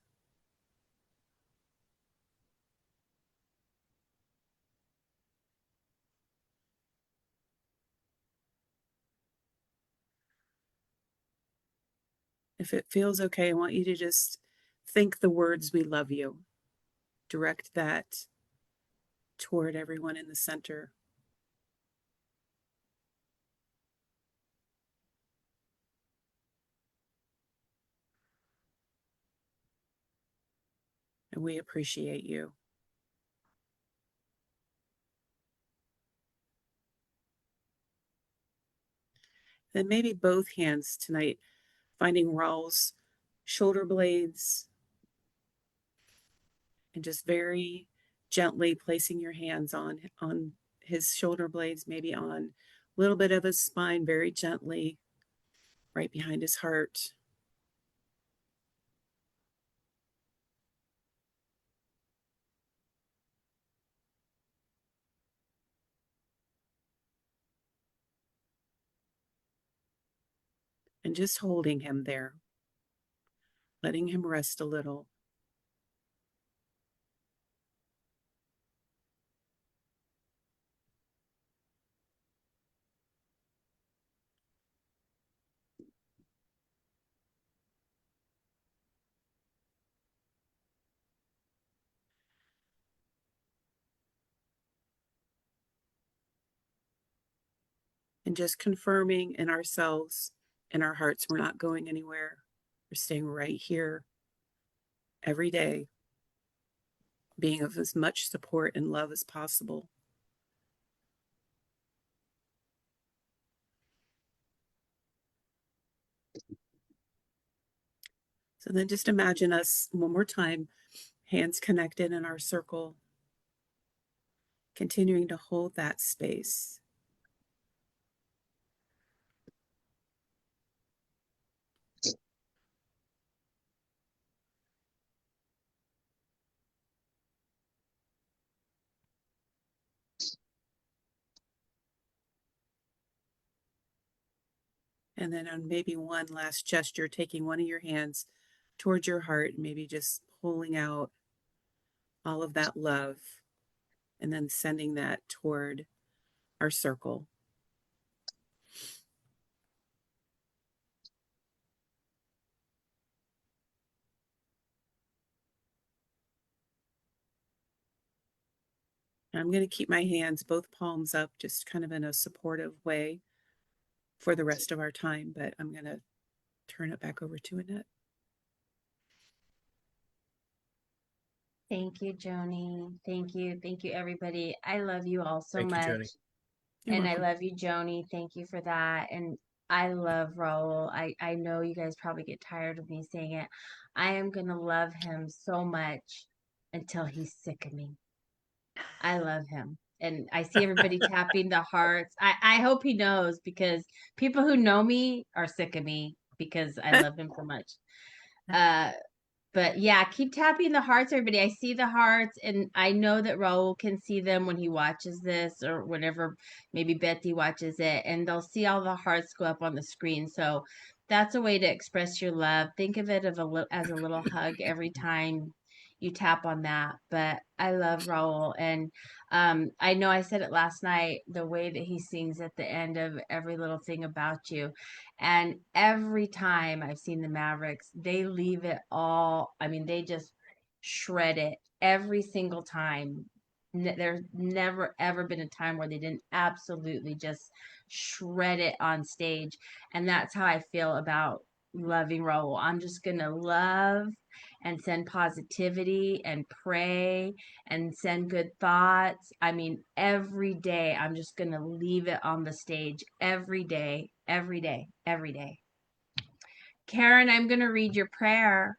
If it feels okay, I want you to just think the words "we love you." Direct that toward everyone in the center. And we appreciate you. Then maybe both hands tonight, finding Raul's shoulder blades and just very gently placing your hands on his shoulder blades, maybe on a little bit of his spine, very gently, right behind his heart. And just holding him there, letting him rest a little. And just confirming in ourselves, in our hearts, we're not going anywhere. We're staying right here every day, being of as much support and love as possible. So then just imagine us one more time, hands connected in our circle, continuing to hold that space. And then on maybe one last gesture, taking one of your hands towards your heart, maybe just pulling out all of that love and then sending that toward our circle. And I'm going to keep my hands, both palms up, just kind of in a supportive way for the rest of our time, but I'm going to turn it back over to Annette. Thank you, Joni. Thank you. Thank you, everybody. I love you all so Thank you, much. Joni. You're And welcome. I love you, Joni. Thank you for that. And I love Raul. I know you guys probably get tired of me saying it. I am going to love him so much until he's sick of me. I love him. And I see everybody tapping the hearts. I hope he knows, because people who know me are sick of me because I love him so much. But yeah, keep tapping the hearts, everybody. I see the hearts, and I know that Raul can see them when he watches this, or whenever maybe Betty watches it, and they'll see all the hearts go up on the screen. So that's a way to express your love. Think of it as a little hug every time you tap on that. But I love Raul, and I know I said it last night, the way that he sings at the end of Every Little Thing About You. And every time I've seen the Mavericks, they leave it all. I mean, they just shred it every single time. There's never ever been a time where they didn't absolutely just shred it on stage. And that's how I feel about loving Raul. I'm just gonna love and send positivity and pray and send good thoughts. I mean, every day I'm just gonna leave it on the stage every day, every day, every day. Karen, I'm gonna read your prayer.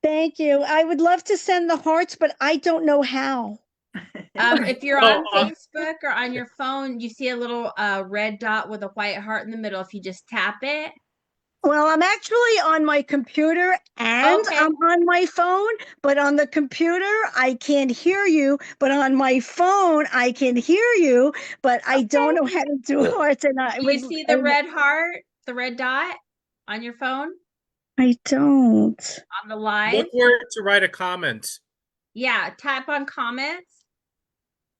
Thank you. I would love to send the hearts, but I don't know how. If you're on Facebook or on your phone, you see a little red dot with a white heart in the middle. If you just tap it. Well, I'm actually on my computer and Okay. I'm on my phone, but on the computer, I can't hear you. But on my phone, I can hear you, but I don't know how to do hearts. And Do you see the red heart, the red dot on your phone? I don't. On the live? Look where to write a comment. Yeah, tap on comments.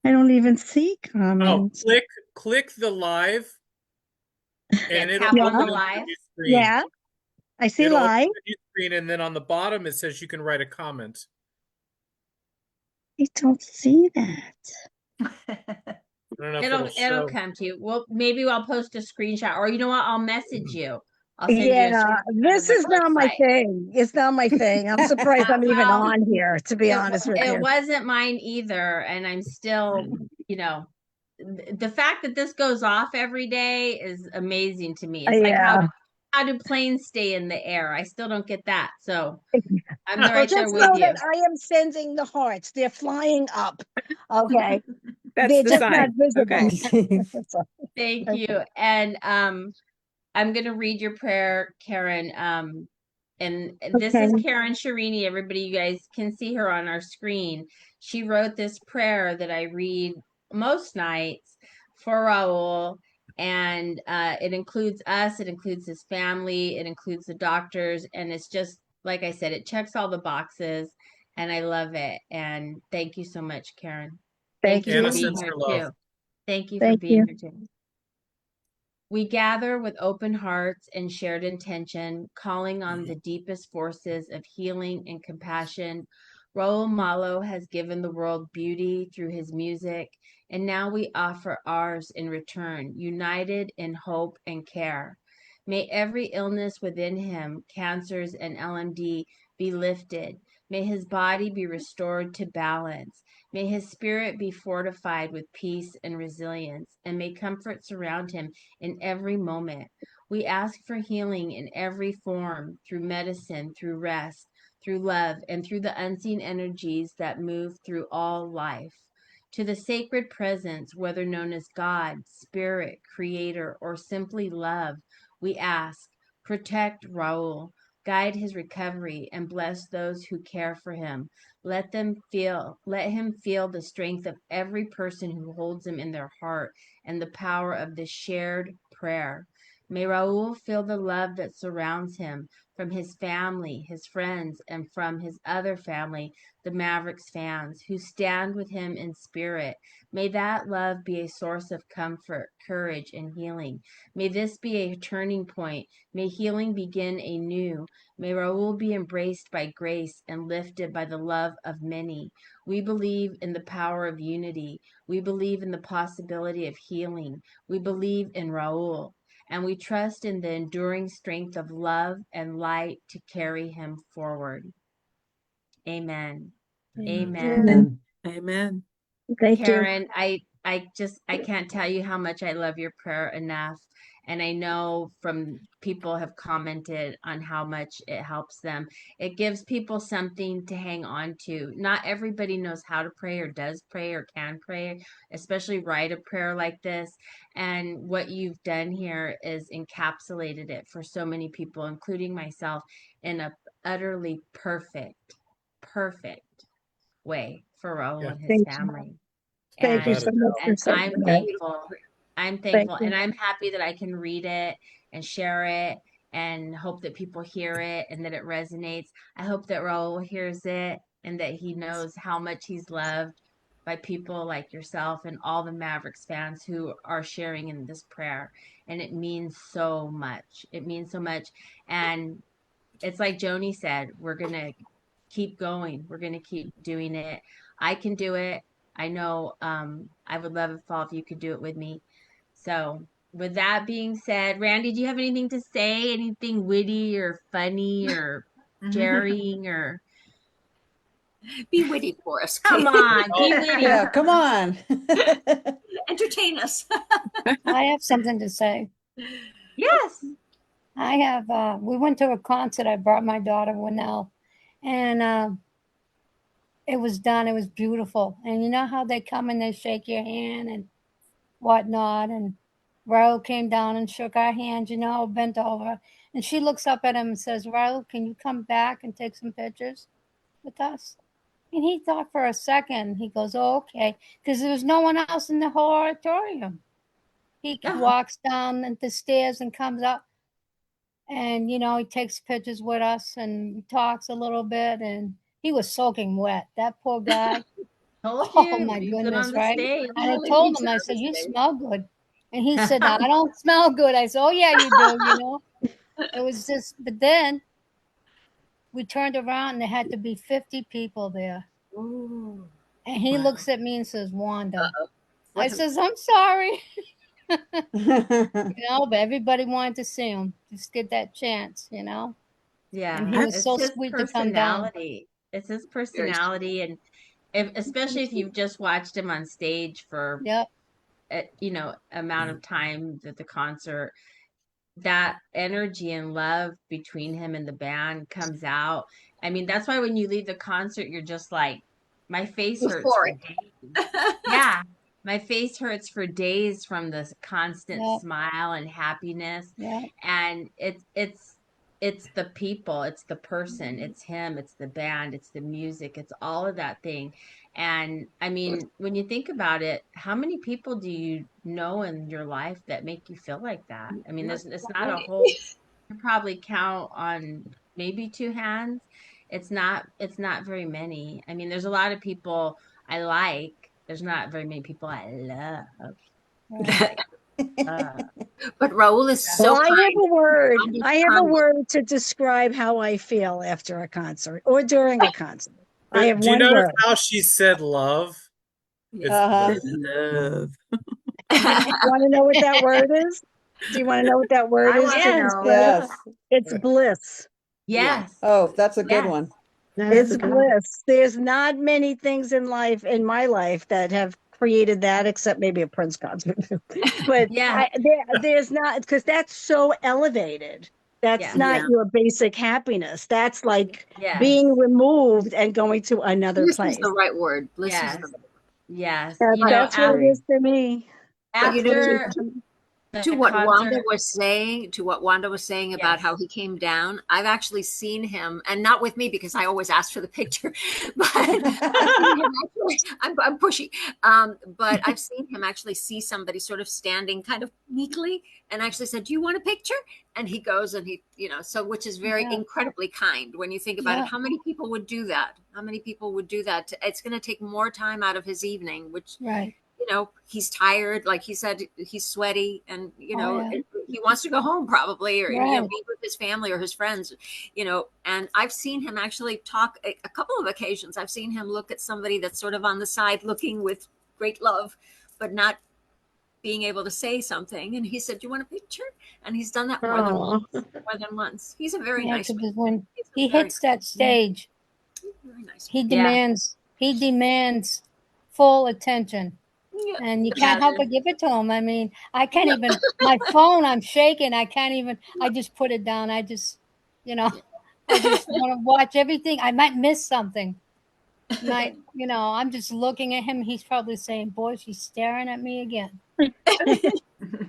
I don't even see Oh, comments. click the live, and Yeah, it'll tap on open the a live. new screen. Yeah, I see It'll live. open a new screen, and then on the bottom it says you can write a comment. I don't see that. I don't know if It'll show. come to you. Well, maybe I'll post a screenshot, or you know what? I'll message you. I'll send you a Yeah, screenshot this of what is it not looks my like. thing. It's not my thing. I'm surprised I'm even Well, on here, to be honest with It you. wasn't mine either, and I'm still, you know, the fact that this goes off every day is amazing to me. It's like Yeah. how do planes stay in the air? I still don't get that. So I'm Well, right there just with know you. that I am sending the hearts. They're flying up. Okay. That's They're the just sign. not visible. Okay. Thank you. And I'm gonna read your prayer, Karen. And this is Okay. Karen Sharini. Everybody, you guys can see her on our screen. She wrote this prayer that I read most nights for Raul. And it includes us, it includes his family, it includes the doctors, and it's just like I said, it checks all the boxes, and I love it. And thank you so much, Karen. Thank Thank you Anna for you. being sends here her love. too. Thank you for Thank being you. here too. We gather with open hearts and shared intention, calling on the deepest forces of healing and compassion. Raul Malo has given the world beauty through his music, and now we offer ours in return, united in hope and care. May every illness within him, cancers and LMD, be lifted. May his body be restored to balance. May his spirit be fortified with peace and resilience, and may comfort surround him in every moment. We ask for healing in every form, through medicine, through rest, through love, and through the unseen energies that move through all life. To the sacred presence, whether known as God, Spirit, Creator, or simply love, we ask, protect Raul, guide his recovery, and bless those who care for him. Let him feel the strength of every person who holds him in their heart and the power of this shared prayer. May Raul feel the love that surrounds him from his family, his friends, and from his other family, the Mavericks fans, who stand with him in spirit. May that love be a source of comfort, courage, and healing. May this be a turning point. May healing begin anew. May Raul be embraced by grace and lifted by the love of many. We believe in the power of unity. We believe in the possibility of healing. We believe in Raul, and we trust in the enduring strength of love and light to carry him forward. Amen. Amen. Amen. Thank you. Karen, I can't tell you how much I love your prayer enough. And I know from people have commented on how much it helps them. It gives people something to hang on to. Not everybody knows how to pray or does pray or can pray, especially write a prayer like this. And what you've done here is encapsulated it for so many people, including myself, in a utterly perfect way for Raul and his Thank you. family. Thank you so much for And saying I'm that. thankful. I'm Thank thankful, you. and I'm happy that I can read it and share it and hope that people hear it and that it resonates. I hope that Raul hears it and that he knows how much he's loved by people like yourself and all the Mavericks fans who are sharing in this prayer. And it means so much. It means so much. And it's like Joni said, we're going to keep going. We're going to keep doing it. I can do it. I know I would love it, Paul, if you could do it with me. So with that being said, Randy, do you have anything to say? Anything witty or funny or daring or Be witty for us. come on, be witty. Yeah, come on. Entertain us. I have something to say. Yes. I have, we went to a concert. I brought my daughter, Winnell, and it was done. It was beautiful. And you know how they come and they shake your hand and whatnot. And Raul came down and shook our hands, you know, bent over. And she looks up at him and says, Raul, can you come back and take some pictures with us? And he thought for a second. He goes, oh, okay. Because there was no one else in the whole auditorium. He walks down the stairs and comes up. And, you know, he takes pictures with us and talks a little bit. And he was soaking wet. That poor guy. Told Oh, you, my he's good goodness, on the right? stage. And I told him, I said, you smell good. And he said, I don't smell good. I said, oh, yeah, you do, you know. It was just, but then we turned around and there had to be 50 people there. Ooh. And he looks at me and says, Wanda. I What's- says, I'm sorry. You know, but everybody wanted to see him. Just get that chance, you know. Yeah, And he was it's so his sweet to come down. personality. It's his personality, and especially if you've just watched him on stage for Yep. you know, amount of time at the concert, that energy and love between him and the band comes out. I mean, that's why when you leave the concert, you're just like, my face hurts for Euphoric. days. Yeah, my face hurts for days from this constant Yep. smile and happiness. Yeah. And it's the people, it's the person, it's him, it's the band, it's the music, it's all of that thing. And I mean, when you think about it, how many people do you know in your life that make you feel like that? I mean, it's not a whole, you probably count on maybe two hands. It's not very many. I mean, there's a lot of people I like. There's not very many people I love. Right. But Raul is so Well, I kind. have a word. Humble, I have a humble. word to describe how I feel after a concert or during a concert. I have Do you one notice word. how she said love? It's Uh-huh. Love. You want to know what that word is? Do you want to know what that word I is? want to Yes. know. Yes. It's bliss. Yes. Oh, that's a good Yes. one. It's bliss. There's not many things in life, in my life, that have created that, except maybe a Prince concert. But Yeah. there's not, because that's so elevated. That's Yeah. not Yeah. your basic happiness. That's like Yes. being removed and going to another Bliss place. is the right word. Bliss Yes. is the Yes. That- You know, that's what it is to me. But you know, after to the what Wanda concert, was saying about Yes. how he came down, I've actually seen him, and not with me because I always ask for the picture, but I've seen him actually, I'm pushy, but I've seen him actually see somebody sort of standing kind of meekly and actually said, do you want a picture? And he goes and he, you know, so which is very Yeah. incredibly kind when you think about Yeah. it. How many people would do that? How many people would do that? It's going to take more time out of his evening, which, Right. you know, he's tired, like he said, he's sweaty, and you Oh, know, yeah. he wants to go home probably, or you know, Right. be with his family or his friends, you know. And I've seen him actually talk a couple of occasions. I've seen him look at somebody that's sort of on the side, looking with great love, but not being able to say something. And he said, "Do you want a picture?" And he's done that more than Oh. once. He's a very Yeah, nice because man. when He's a he very, hits that stage, very nice he man. Yeah. demands full attention. Yeah. And you Yeah, can't help but give it to him. I mean, I can't even, my phone, I'm shaking. I can't even, I just put it down. I just, you know, I just want to watch everything. I might miss something. You know, I'm just looking at him. He's probably saying, boy, she's staring at me again.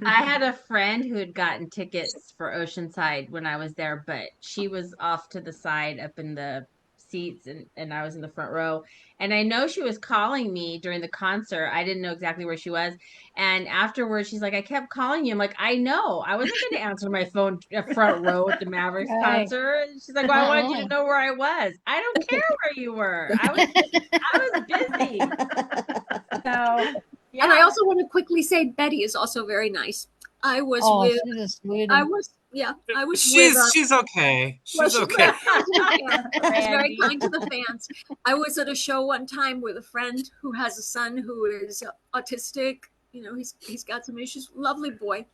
I had a friend who had gotten tickets for Oceanside when I was there, but she was off to the side up in the seats and I was in the front row. And I know she was calling me during the concert. I didn't know exactly where she was. And afterwards, she's like, I kept calling you. I'm like, I know. I wasn't going to answer my phone front row at the Mavericks Right. concert. She's like, well, I wanted you to know where I was. I don't care where you were. I was busy. So And I yeah. also want to quickly say Betty is also very nice. I was Oh, with, she's a sweetie. I was with, She's okay. well, She's okay. She's very Randy. kind to the fans. I was at a show one time with a friend who has a son who is autistic. You know, he's got some issues. Lovely boy.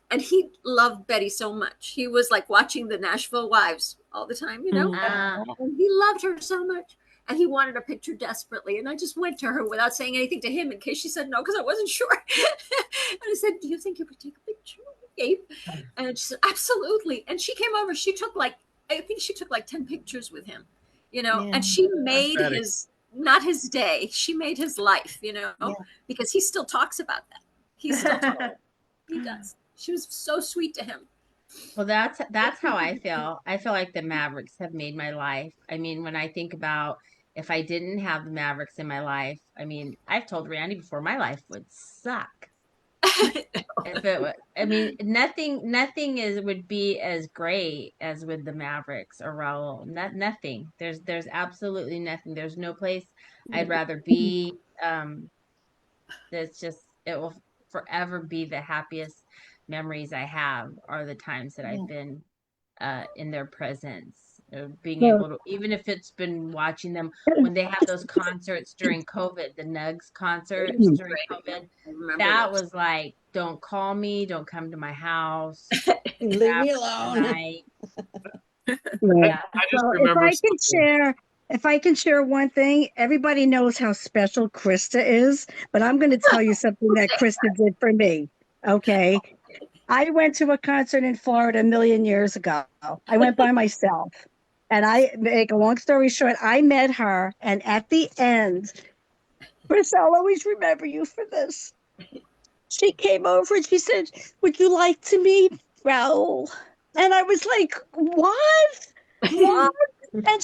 And he loved Betty so much. He was like watching the Nashville Wives all the time, you know? And he loved her so much. And he wanted a picture desperately. And I just went to her without saying anything to him in case she said no, because I wasn't sure. And I said, do you think you could take a picture of Gabe? And she said, absolutely. And she came over. She took like, I think she took like 10 pictures with him, you know, Yeah. and she made Betty. his, not his day, she made his life, you know, because he still talks about that. He still talks. He does. She was so sweet to him. Well, that's how I feel. I feel like the Mavericks have made my life. I mean, when I think about if I didn't have the Mavericks in my life, I mean, I've told Randy before my life would suck. If it was, I mean, nothing would be as great as with the Mavericks or Raul. Nothing. There's absolutely nothing. There's no place I'd rather be. That's just, it will forever be the happiest memories I have are the times that I've been in their presence. Being able to, even if it's been watching them when they have those concerts during COVID, the Nugs concerts during COVID, that was like, don't call me, don't come to my house. Leave me alone. Yeah. I just So remember if I can share one thing, everybody knows how special Krista is, but I'm going to tell you something that Krista did for me. Okay. I went to a concert in Florida a million years ago. I went by myself. And I make a long story short, I met her. And at the end, Krista, I'll always remember you for this. She came over and she said, would you like to meet Raul? And I was like, what? What? And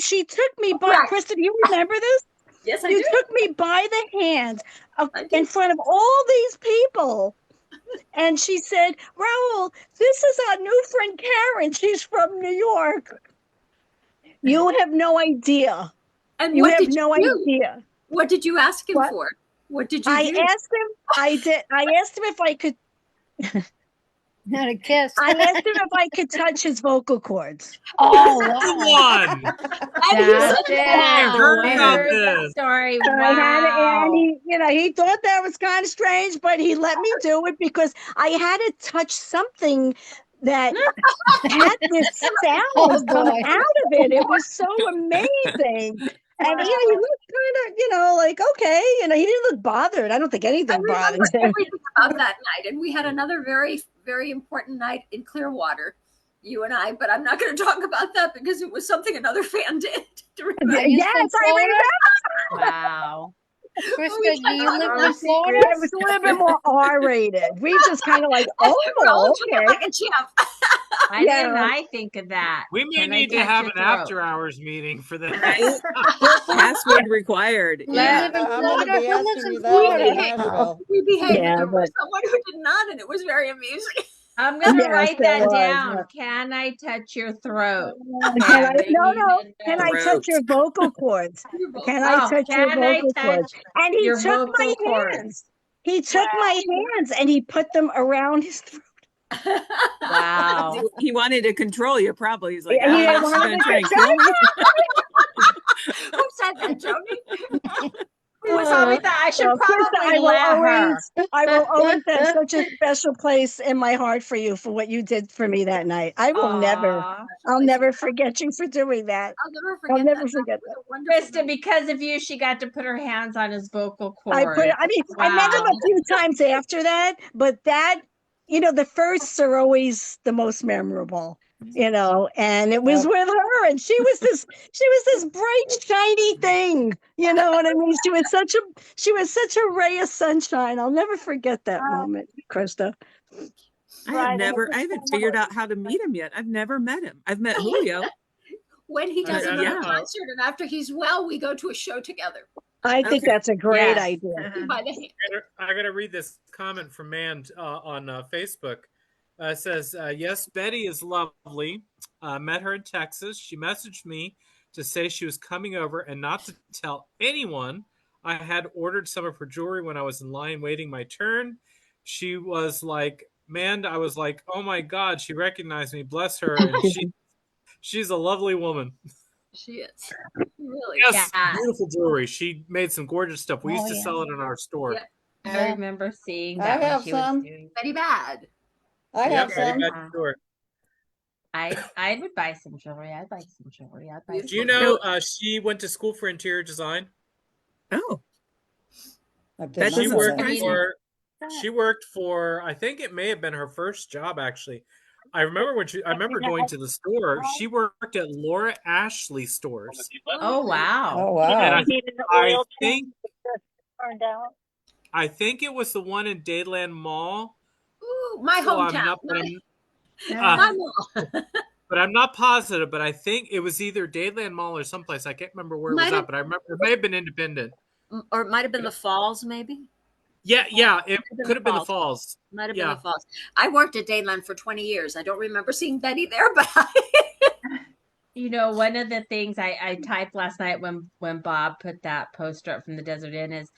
she took me by, Krista, do you remember this? Yes, I You do. took me by the hand in front of all these people. And she said, Raul, this is our new friend Karen. She's from New York. You have no idea. And You what have did no you do? idea. What did you ask him What? for? What did you I do? asked him if I could. Not a kiss. I asked him if I could touch his vocal cords. Oh, Come wow. on. That's it. I heard I about heard that this. story. I had it, and Wow. he thought that was kind of strange, but he let me do it because I had to touch something that had this sound Oh, come boy. out of it. It was so amazing. And he looked kind of, like, okay, he didn't look bothered. I don't think I anything remember bothered him. everything about that night. And we had another very, very important night in Clearwater, you and I, but I'm not going to talk about that because it was something another fan did. Yes, I remember. Wow. Krista, We do can't you talk live about in Florida? It was a little bit more R-rated. We just kind of like, Raul oh, took it okay. like a champ. Why didn't I think of that? We may Can I need to touch have your an throat? after hours meeting for this. Password required. You Yeah. live in I'm going to Florida? be Who lives asking in you that in Florida? Nashville. We behaved. Yeah, There was but someone who did not, and it was very amusing. I'm gonna yes, write it that was. down. Can I touch your throat? Can I? Okay, No. Can I touch Throat. your vocal cords? You're both Can I Oh, touch your can I vocal touch cords? And he your took my vocal cords? hands. He took my hands and he put them around his throat. Wow. He wanted to control you, probably. He's like, Yeah, he she's wanted going to to try and kill me. Who said that, Joni? Who told me that? I should Well, Krista, probably I will always have such a special place in my heart for you for what you did for me that night. I will I'll never forget you for doing that. I'll never I'll forget never that. forget That was that. a wonderful Krista, because of you, she got to put her hands on his vocal I cords. met him a few times after that, but that, the firsts are always the most memorable, and it was with her, and she was this bright, shiny thing, you know what I mean? She was such a ray of sunshine. I'll never forget that moment, Krista. I haven't figured out how to meet him yet. I've never met him. I've met Julio. When he does another yeah. concert and after he's well, we go to a show together. I think that's a great Yes. idea. By the hand. I got to read this comment from Man on Facebook. It says, yes, Betty is lovely. Met her in Texas. She messaged me to say she was coming over and not to tell anyone. I had ordered some of her jewelry when I was in line waiting my turn. she was like, man, I was like, oh my God, she recognized me, bless her. And she's a lovely woman. She is. Really. Yes, Yeah. beautiful jewelry. She made some gorgeous stuff. We used Oh, to yeah. sell it in our store. Yep. I Yeah. remember seeing I that when have she was some. doing. Betty Bad. I Yep, have Betty some. Bad store. I would buy some jewelry. I'd like some jewelry. I'd buy Do you some. know she went to school for interior design? Oh, I did that not She know doesn't worked that. surprise me. for she worked for, I think it may have been her first job actually. I remember I remember going to the store. She worked at Laura Ashley stores. Oh wow. Oh, And wow. I think it was the one in Dadeland Mall. Ooh, my So hometown. uh, My mall. but I'm not positive, but I think it was either Dadeland Mall or someplace. I can't remember where it was Might at, have, but I remember it may have been independent. or it might have been the Falls, maybe. Yeah, it could have been the Falls. Falls. Might have Yeah. been the Falls. I worked at Dayland for 20 years. I don't remember seeing Betty there, but You know, one of the things I typed last night when Bob put that poster up from the Desert Inn is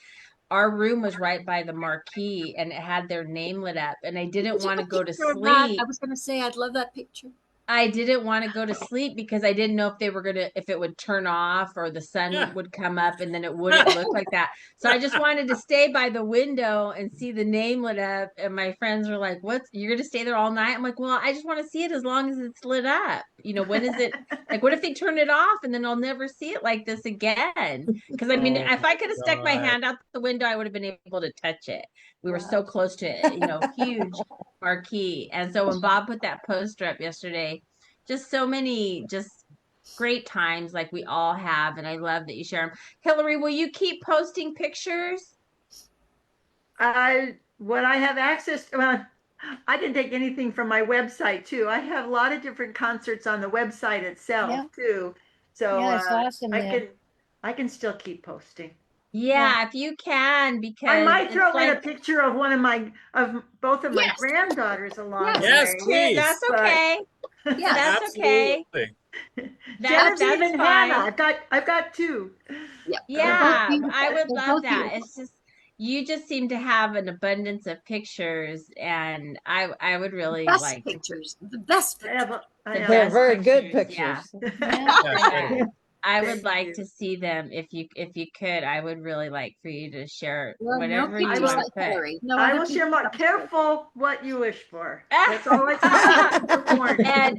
our room was right by the marquee and it had their name lit up, and I didn't want to go to Picture of that. sleep. I was going to say I'd love that picture. I didn't want to go to sleep because I didn't know if they were if it would turn off or the sun Yeah. would come up and then it wouldn't look like that. So I just wanted to stay by the window and see the name lit up. And my friends were like, you're going to stay there all night? I'm like, well, I just want to see it as long as it's lit up. You know, when is it like, what if they turn it off and then I'll never see it like this again? Because I mean, if I could have stuck my hand out the window, I would have been able to touch it. We were so close to it, you know, huge marquee. And so when Bob put that poster up yesterday, just so many just great times like we all have, and I love that you share them. Hillary, will you keep posting pictures? What I have access to, well, I can take anything from my website too. I have a lot of different concerts on the website itself Yeah. too. So Yeah, it's awesome there. I can still keep posting. Yeah, if you can, because I might it's throw in a like, picture of both of my Yes. granddaughters along the Yes, way. please. that's But- okay. Yes. That's okay. Absolutely. That's Genevieve and fine. Hannah. I've got two. Yeah. Yeah, They're both I would beautiful. They're love both that. beautiful. It's just you just seem to have an abundance of pictures, and I would really Best like pictures. The best I pictures. have, I the have- They're best very good Yeah. pictures. Yeah. Yeah. I would Thank like you. to see them if you could. I would really like for you to share Well, whatever no you pictures want like to put. Hillary. No I other will share pictures more. like Careful what you wish for. That's all I can warn you. And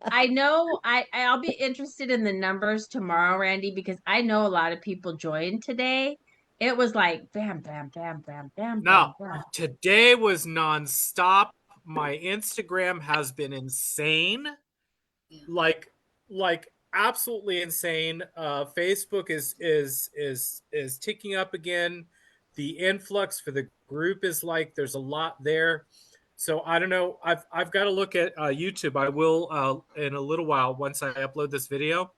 I know I'll be interested in the numbers tomorrow, Randy, because I know a lot of people joined today. It was like bam, bam, bam, bam, bam, Now, bam, bam. today was nonstop. My Instagram has been insane. Like absolutely insane. Facebook is ticking up again. The influx for the group is like there's a lot there. So I don't know. I've got to look at YouTube. I will in a little while once I upload this video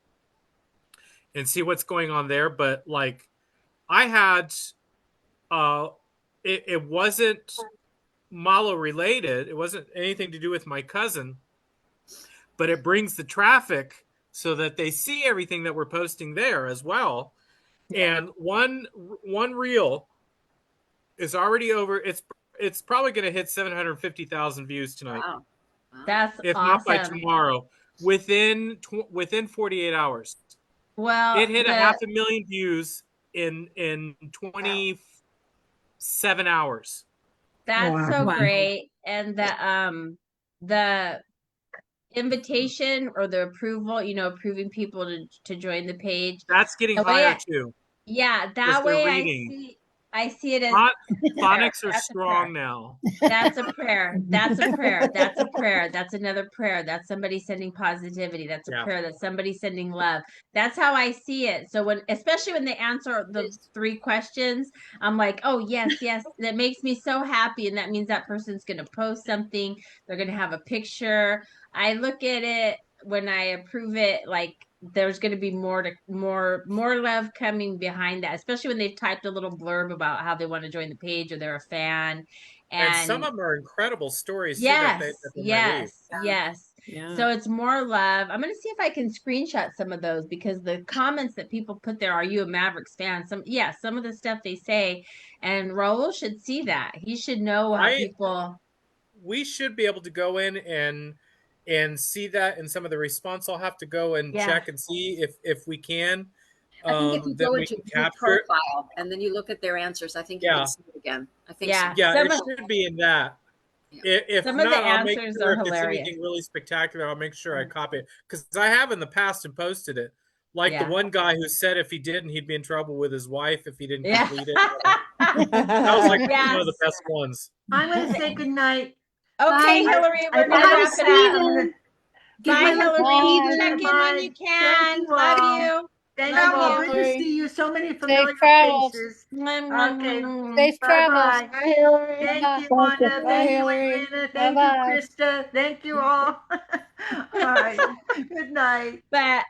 and see what's going on there. But like I had it wasn't Malo related. It wasn't anything to do with my cousin, but it brings the traffic so that they see everything that we're posting there as well. And one reel is already over. It's probably going to hit 750,000 views tonight. Wow. That's if awesome. not by tomorrow, within 48 hours. Well, It hit 500,000 views in 27 hours. That's so Wow. great. And the invitation or the approval, approving people to join the page. That's getting The way higher too. Yeah, Because that they're way reading. I see it as Phonics are That's a strong now. That's a prayer. That's a prayer. That's a prayer. That's another prayer. That's somebody sending positivity. That's a Yeah. prayer. That's somebody sending love. That's how I see it. So especially when they answer the 3 questions, I'm like, oh yes, yes. That makes me so happy. And that means that person's going to post something. They're going to have a picture. I look at it when I approve it, like there's going to be more love coming behind that, especially when they've typed a little blurb about how they want to join the page or they're a fan. And some of them are incredible stories too. Yes, That they might leave. yes. Yeah. So it's more love. I'm going to see if I can screenshot some of those because the comments that people put there, are you a Mavericks fan? Some of the stuff they say, and Raul should see that. He should know how people. We should be able to go in and see that in some of the response. I'll have to go and check and see if we can. I think if you then go we into can view capture it. profile and then you look at their answers, I think you can see it again. I think so. Yeah, it should be in that. If Some not, of the I'll make answers sure are if it's hilarious. anything really spectacular, I'll make sure I copy it. Because I have in the past and posted it. Like the one guy who said if he didn't, he'd be in trouble with his wife if he didn't complete it. That was like one of the best ones. I'm going to say goodnight. Okay, Bye. Hillary, we're going to wrap it up. Bye, Hillary. Bye. Check in when you can. Love you. Thank Love you all. you. Good to see you. So many familiar travels. faces. Okay. Safe travels. Bye-bye. Bye, Hillary. Thank you, Wanda. Thank you, Hillary. Elena. Thank you, Bye-bye. Krista. Thank you all. All right. Good night. But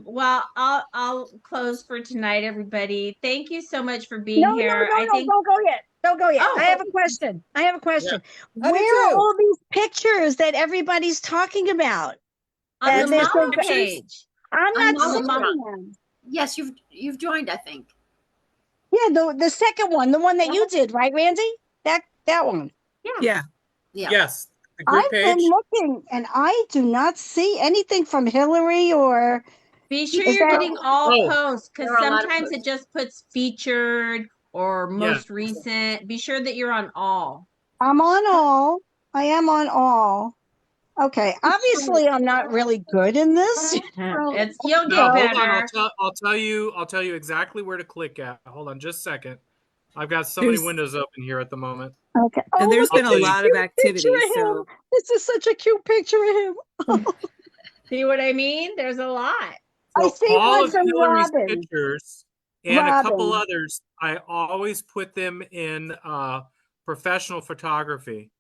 well, I'll close for tonight, everybody. Thank you so much for being No, here. no, don't go yet. Don't go yet. Oh. I have a question. I do Where are too. all these pictures that everybody's talking about? On the there's Malo some- page. I'm On not Malo seeing Strong. them. Yes, you've joined, I think. Yeah, the second one, the one that you did, right, Randy? That one. Yeah. Yes. The group I've page. been looking and I do not see anything from Hillary or Be sure Is you're that- getting all posts because There are a lot of sometimes it posts. just puts featured or most recent. Be sure that you're on all. I'm on all. I am on all. Okay. Obviously I'm not really good in this. You'll No, get hold on. better. I'll tell you exactly where to click at. Hold on just a second. I've got so many There's- windows open here at the moment. Okay. And there's look been at a this lot of cute activity. picture of him. So This is such a cute picture of him. See what I mean? There's a lot. I So see all one of from Hillary's Robin. pictures and a couple Robin. others, I always put them in professional photography.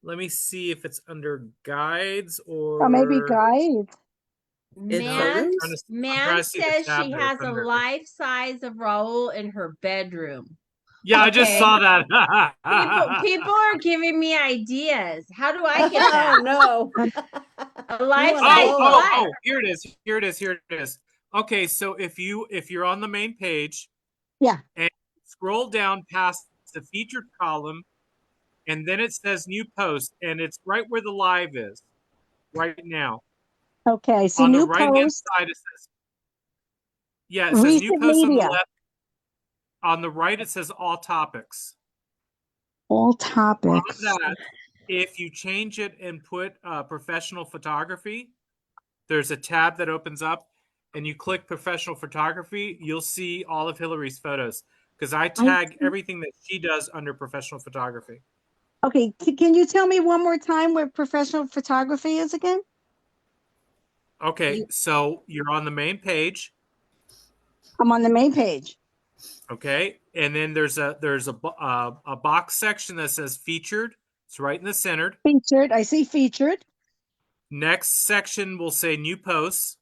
Let me see if it's under guides or maybe guides. It's Man, photos? Man see the says tab she that has it's a under. life size of Raul in her bedroom. Yeah, I just Okay. saw that. People are giving me ideas. How do I get that? Oh no. A life Oh, size oh, what? Here it is. Okay, so if you're on the main page, Yeah. and scroll down past the featured column, and then it says new post, and it's right where the live is, right now. Okay. So On the new right hand post. side, it says new Recent post on the media. left. On the right, it says all topics. All On topics. that, if you change it and put professional photography, there's a tab that opens up, and you click professional photography, you'll see all of Hillary's photos because I tag everything that she does under professional photography. Okay. Can you tell me one more time where professional photography is again? Okay, so you're on the main page. I'm on the main page. Okay, and then there's a box section that says featured. It's right in the center. Featured. I see featured. Next section will say new posts,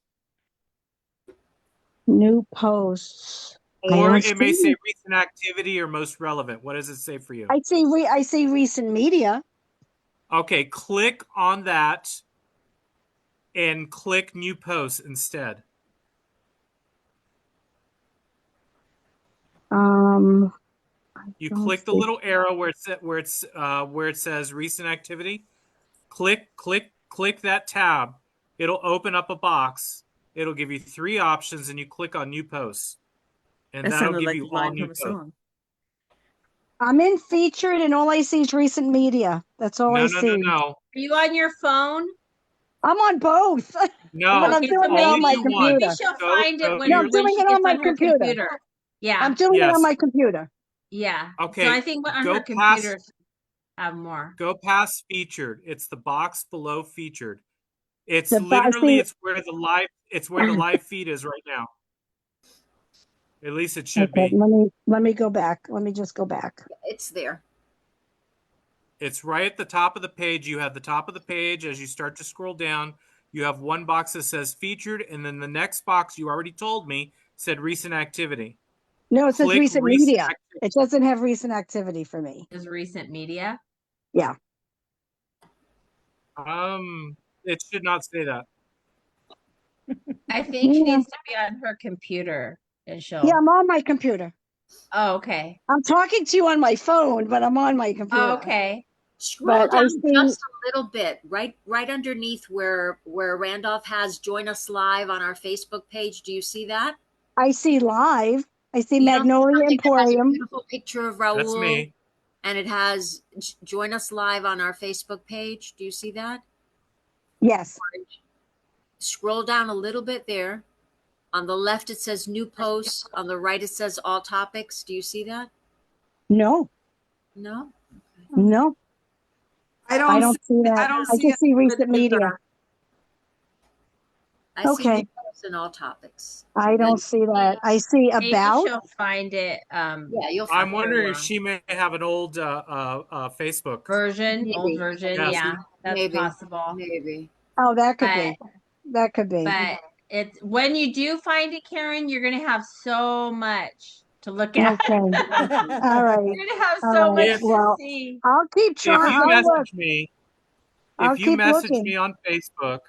New posts. or it may say recent activity or most relevant. What does it say for you? I see recent media. Okay, click on that and click new posts instead. You click the little arrow where it says recent activity. Click that tab. It'll open up a box. It'll give you 3 options, and you click on new posts, and that that'll sounded give like you the all line new from a posts. song. I'm in featured and all I see is recent media. That's all I see. No. Are you on your phone? I'm on both. No, But I'm doing it on my only do one. computer. Maybe she'll Go- find go it when to No, your- I'm doing she it on gets my on her computer. Yeah. I'm doing it Yes. on my computer. Yeah. Okay, So I think on go her past- computer have more. Go past featured. It's the box below featured. It's The box- literally it's where the live feed is right now. At least it should Okay, be. let me go back. Let me just go back. It's there. It's right at the top of the page. You have the top of the page. As you start to scroll down, you have one box that says featured, and then the next box, you already told me, said recent activity. No, it says Click recent recent media. activity. It doesn't have recent activity for me. Is recent media. Yeah. It should not say that. I think she Yeah. needs to be on her computer and she'll. Yeah, I'm on my computer. Oh, okay. I'm talking to you on my phone, but I'm on my computer. Oh, okay. Scroll But I down see- just a little bit, right underneath where Randolph has join us live on our Facebook page. Do you see that? I see live. I see You don't see Magnolia something that has a Emporium. beautiful picture of Raul. That's me. And it has join us live on our Facebook page. Do you see that? Yes. Scroll down a little bit there. On the left, it says new posts. On the right, it says all topics. Do you see that? No. No? No. I I don't see that. I don't I see just see it recent media. either. I see Okay. new posts and all topics. I don't see that. I see Maybe about. she'll find it. Yeah, you'll find I'm wondering if Everyone. she may have an old Facebook. Version, old Maybe. version. Yes. Yeah, that's Maybe. possible. Maybe. Oh, that could But be. That could be. but it's when you do find it, Karen, you're gonna have so much to look at. Okay. All right. You're gonna have All so right. much to Well, see. I'll keep If trying. you I'll look. message me, I'll if you keep message looking. me on Facebook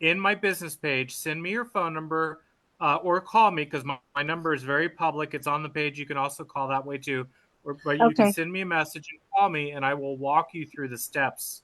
in my business page, send me your phone number or call me because my number is very public. It's on the page. You can also call that way too. But you can Okay. send me a message and call me, and I will walk you through the steps.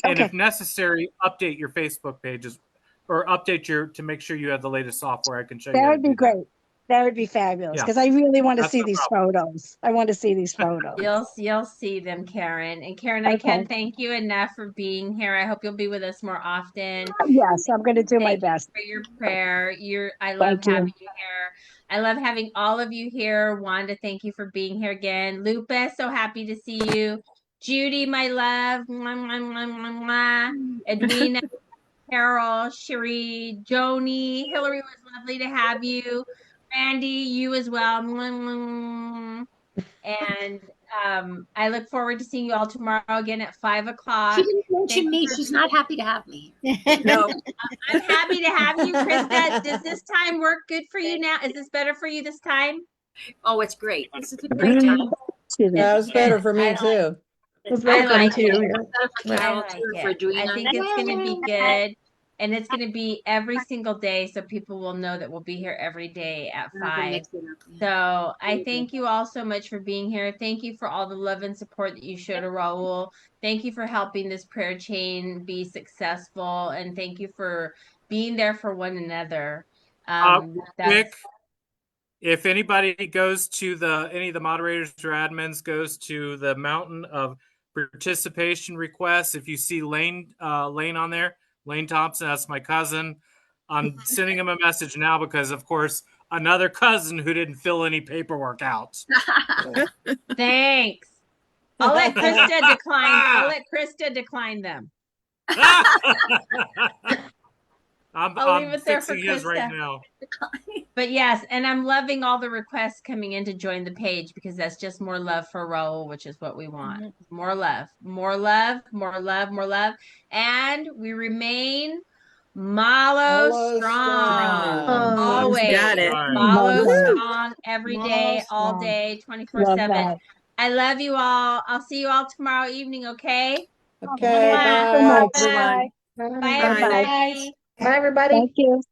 And Okay. if necessary, update your Facebook pages or update to make sure you have the latest software. I can show you That how to would be do that. great. That would be fabulous Yeah. because I really want to That's see no these problem. photos. I want to see these photos. You'll see them, Karen. And Karen, I Okay. can't thank you enough for being here. I hope you'll be with us more often. Yes, I'm going to do my Thank you best. for your prayer. I love Thank you. having you here. I love having all of you here. Wanda, thank you for being here again. Lupus, so happy to see you. Judy, my love. Mwah, mwah, mwah, mwah, mwah. Edwina, Carol, Cherie, Joni, Hillary, was lovely to have you. Randy, you as well. Mwah, mwah, mwah. And I look forward to seeing you all tomorrow again at 5:00. She didn't mention me. for She's not happy to have me. No, I'm happy to have you, Krista. Does this time work good for you now? Is this better for you this time? Oh, it's great. This is a great time. That was better for me I too. It's I very fun like too. it. Yeah. I like it. I think it's going to be good. And it's going to be every single day. So people will know that we'll be here every day at 5. So I thank you all so much for being here. Thank you for all the love and support that you showed to Raul. Thank you for helping this prayer chain be successful. And thank you for being there for one another. Nick, if anybody goes to any of the moderators or admins goes to the mountain of participation requests, if you see Lane on there, Lane Thompson, that's my cousin. I'm sending him a message now because, of course, another cousin who didn't fill any paperwork out. Thanks. I'll let Krista decline. I'll let Krista decline them. I'll leave it there for fixing his right Krista. now. But yes, and I'm loving all the requests coming in to join the page because that's just more love for Raul, which is what we want. More love, more love, more love, more love. And we remain Malo strong. Always. Got it. Malo Love that. strong every Malo day, all strong. day, Love 24/7. that. I love you all. I'll see you all tomorrow evening, okay? Okay, Mwah. So bye. much. Everyone. Bye, Bye. everybody. Bye, everybody. Thank you.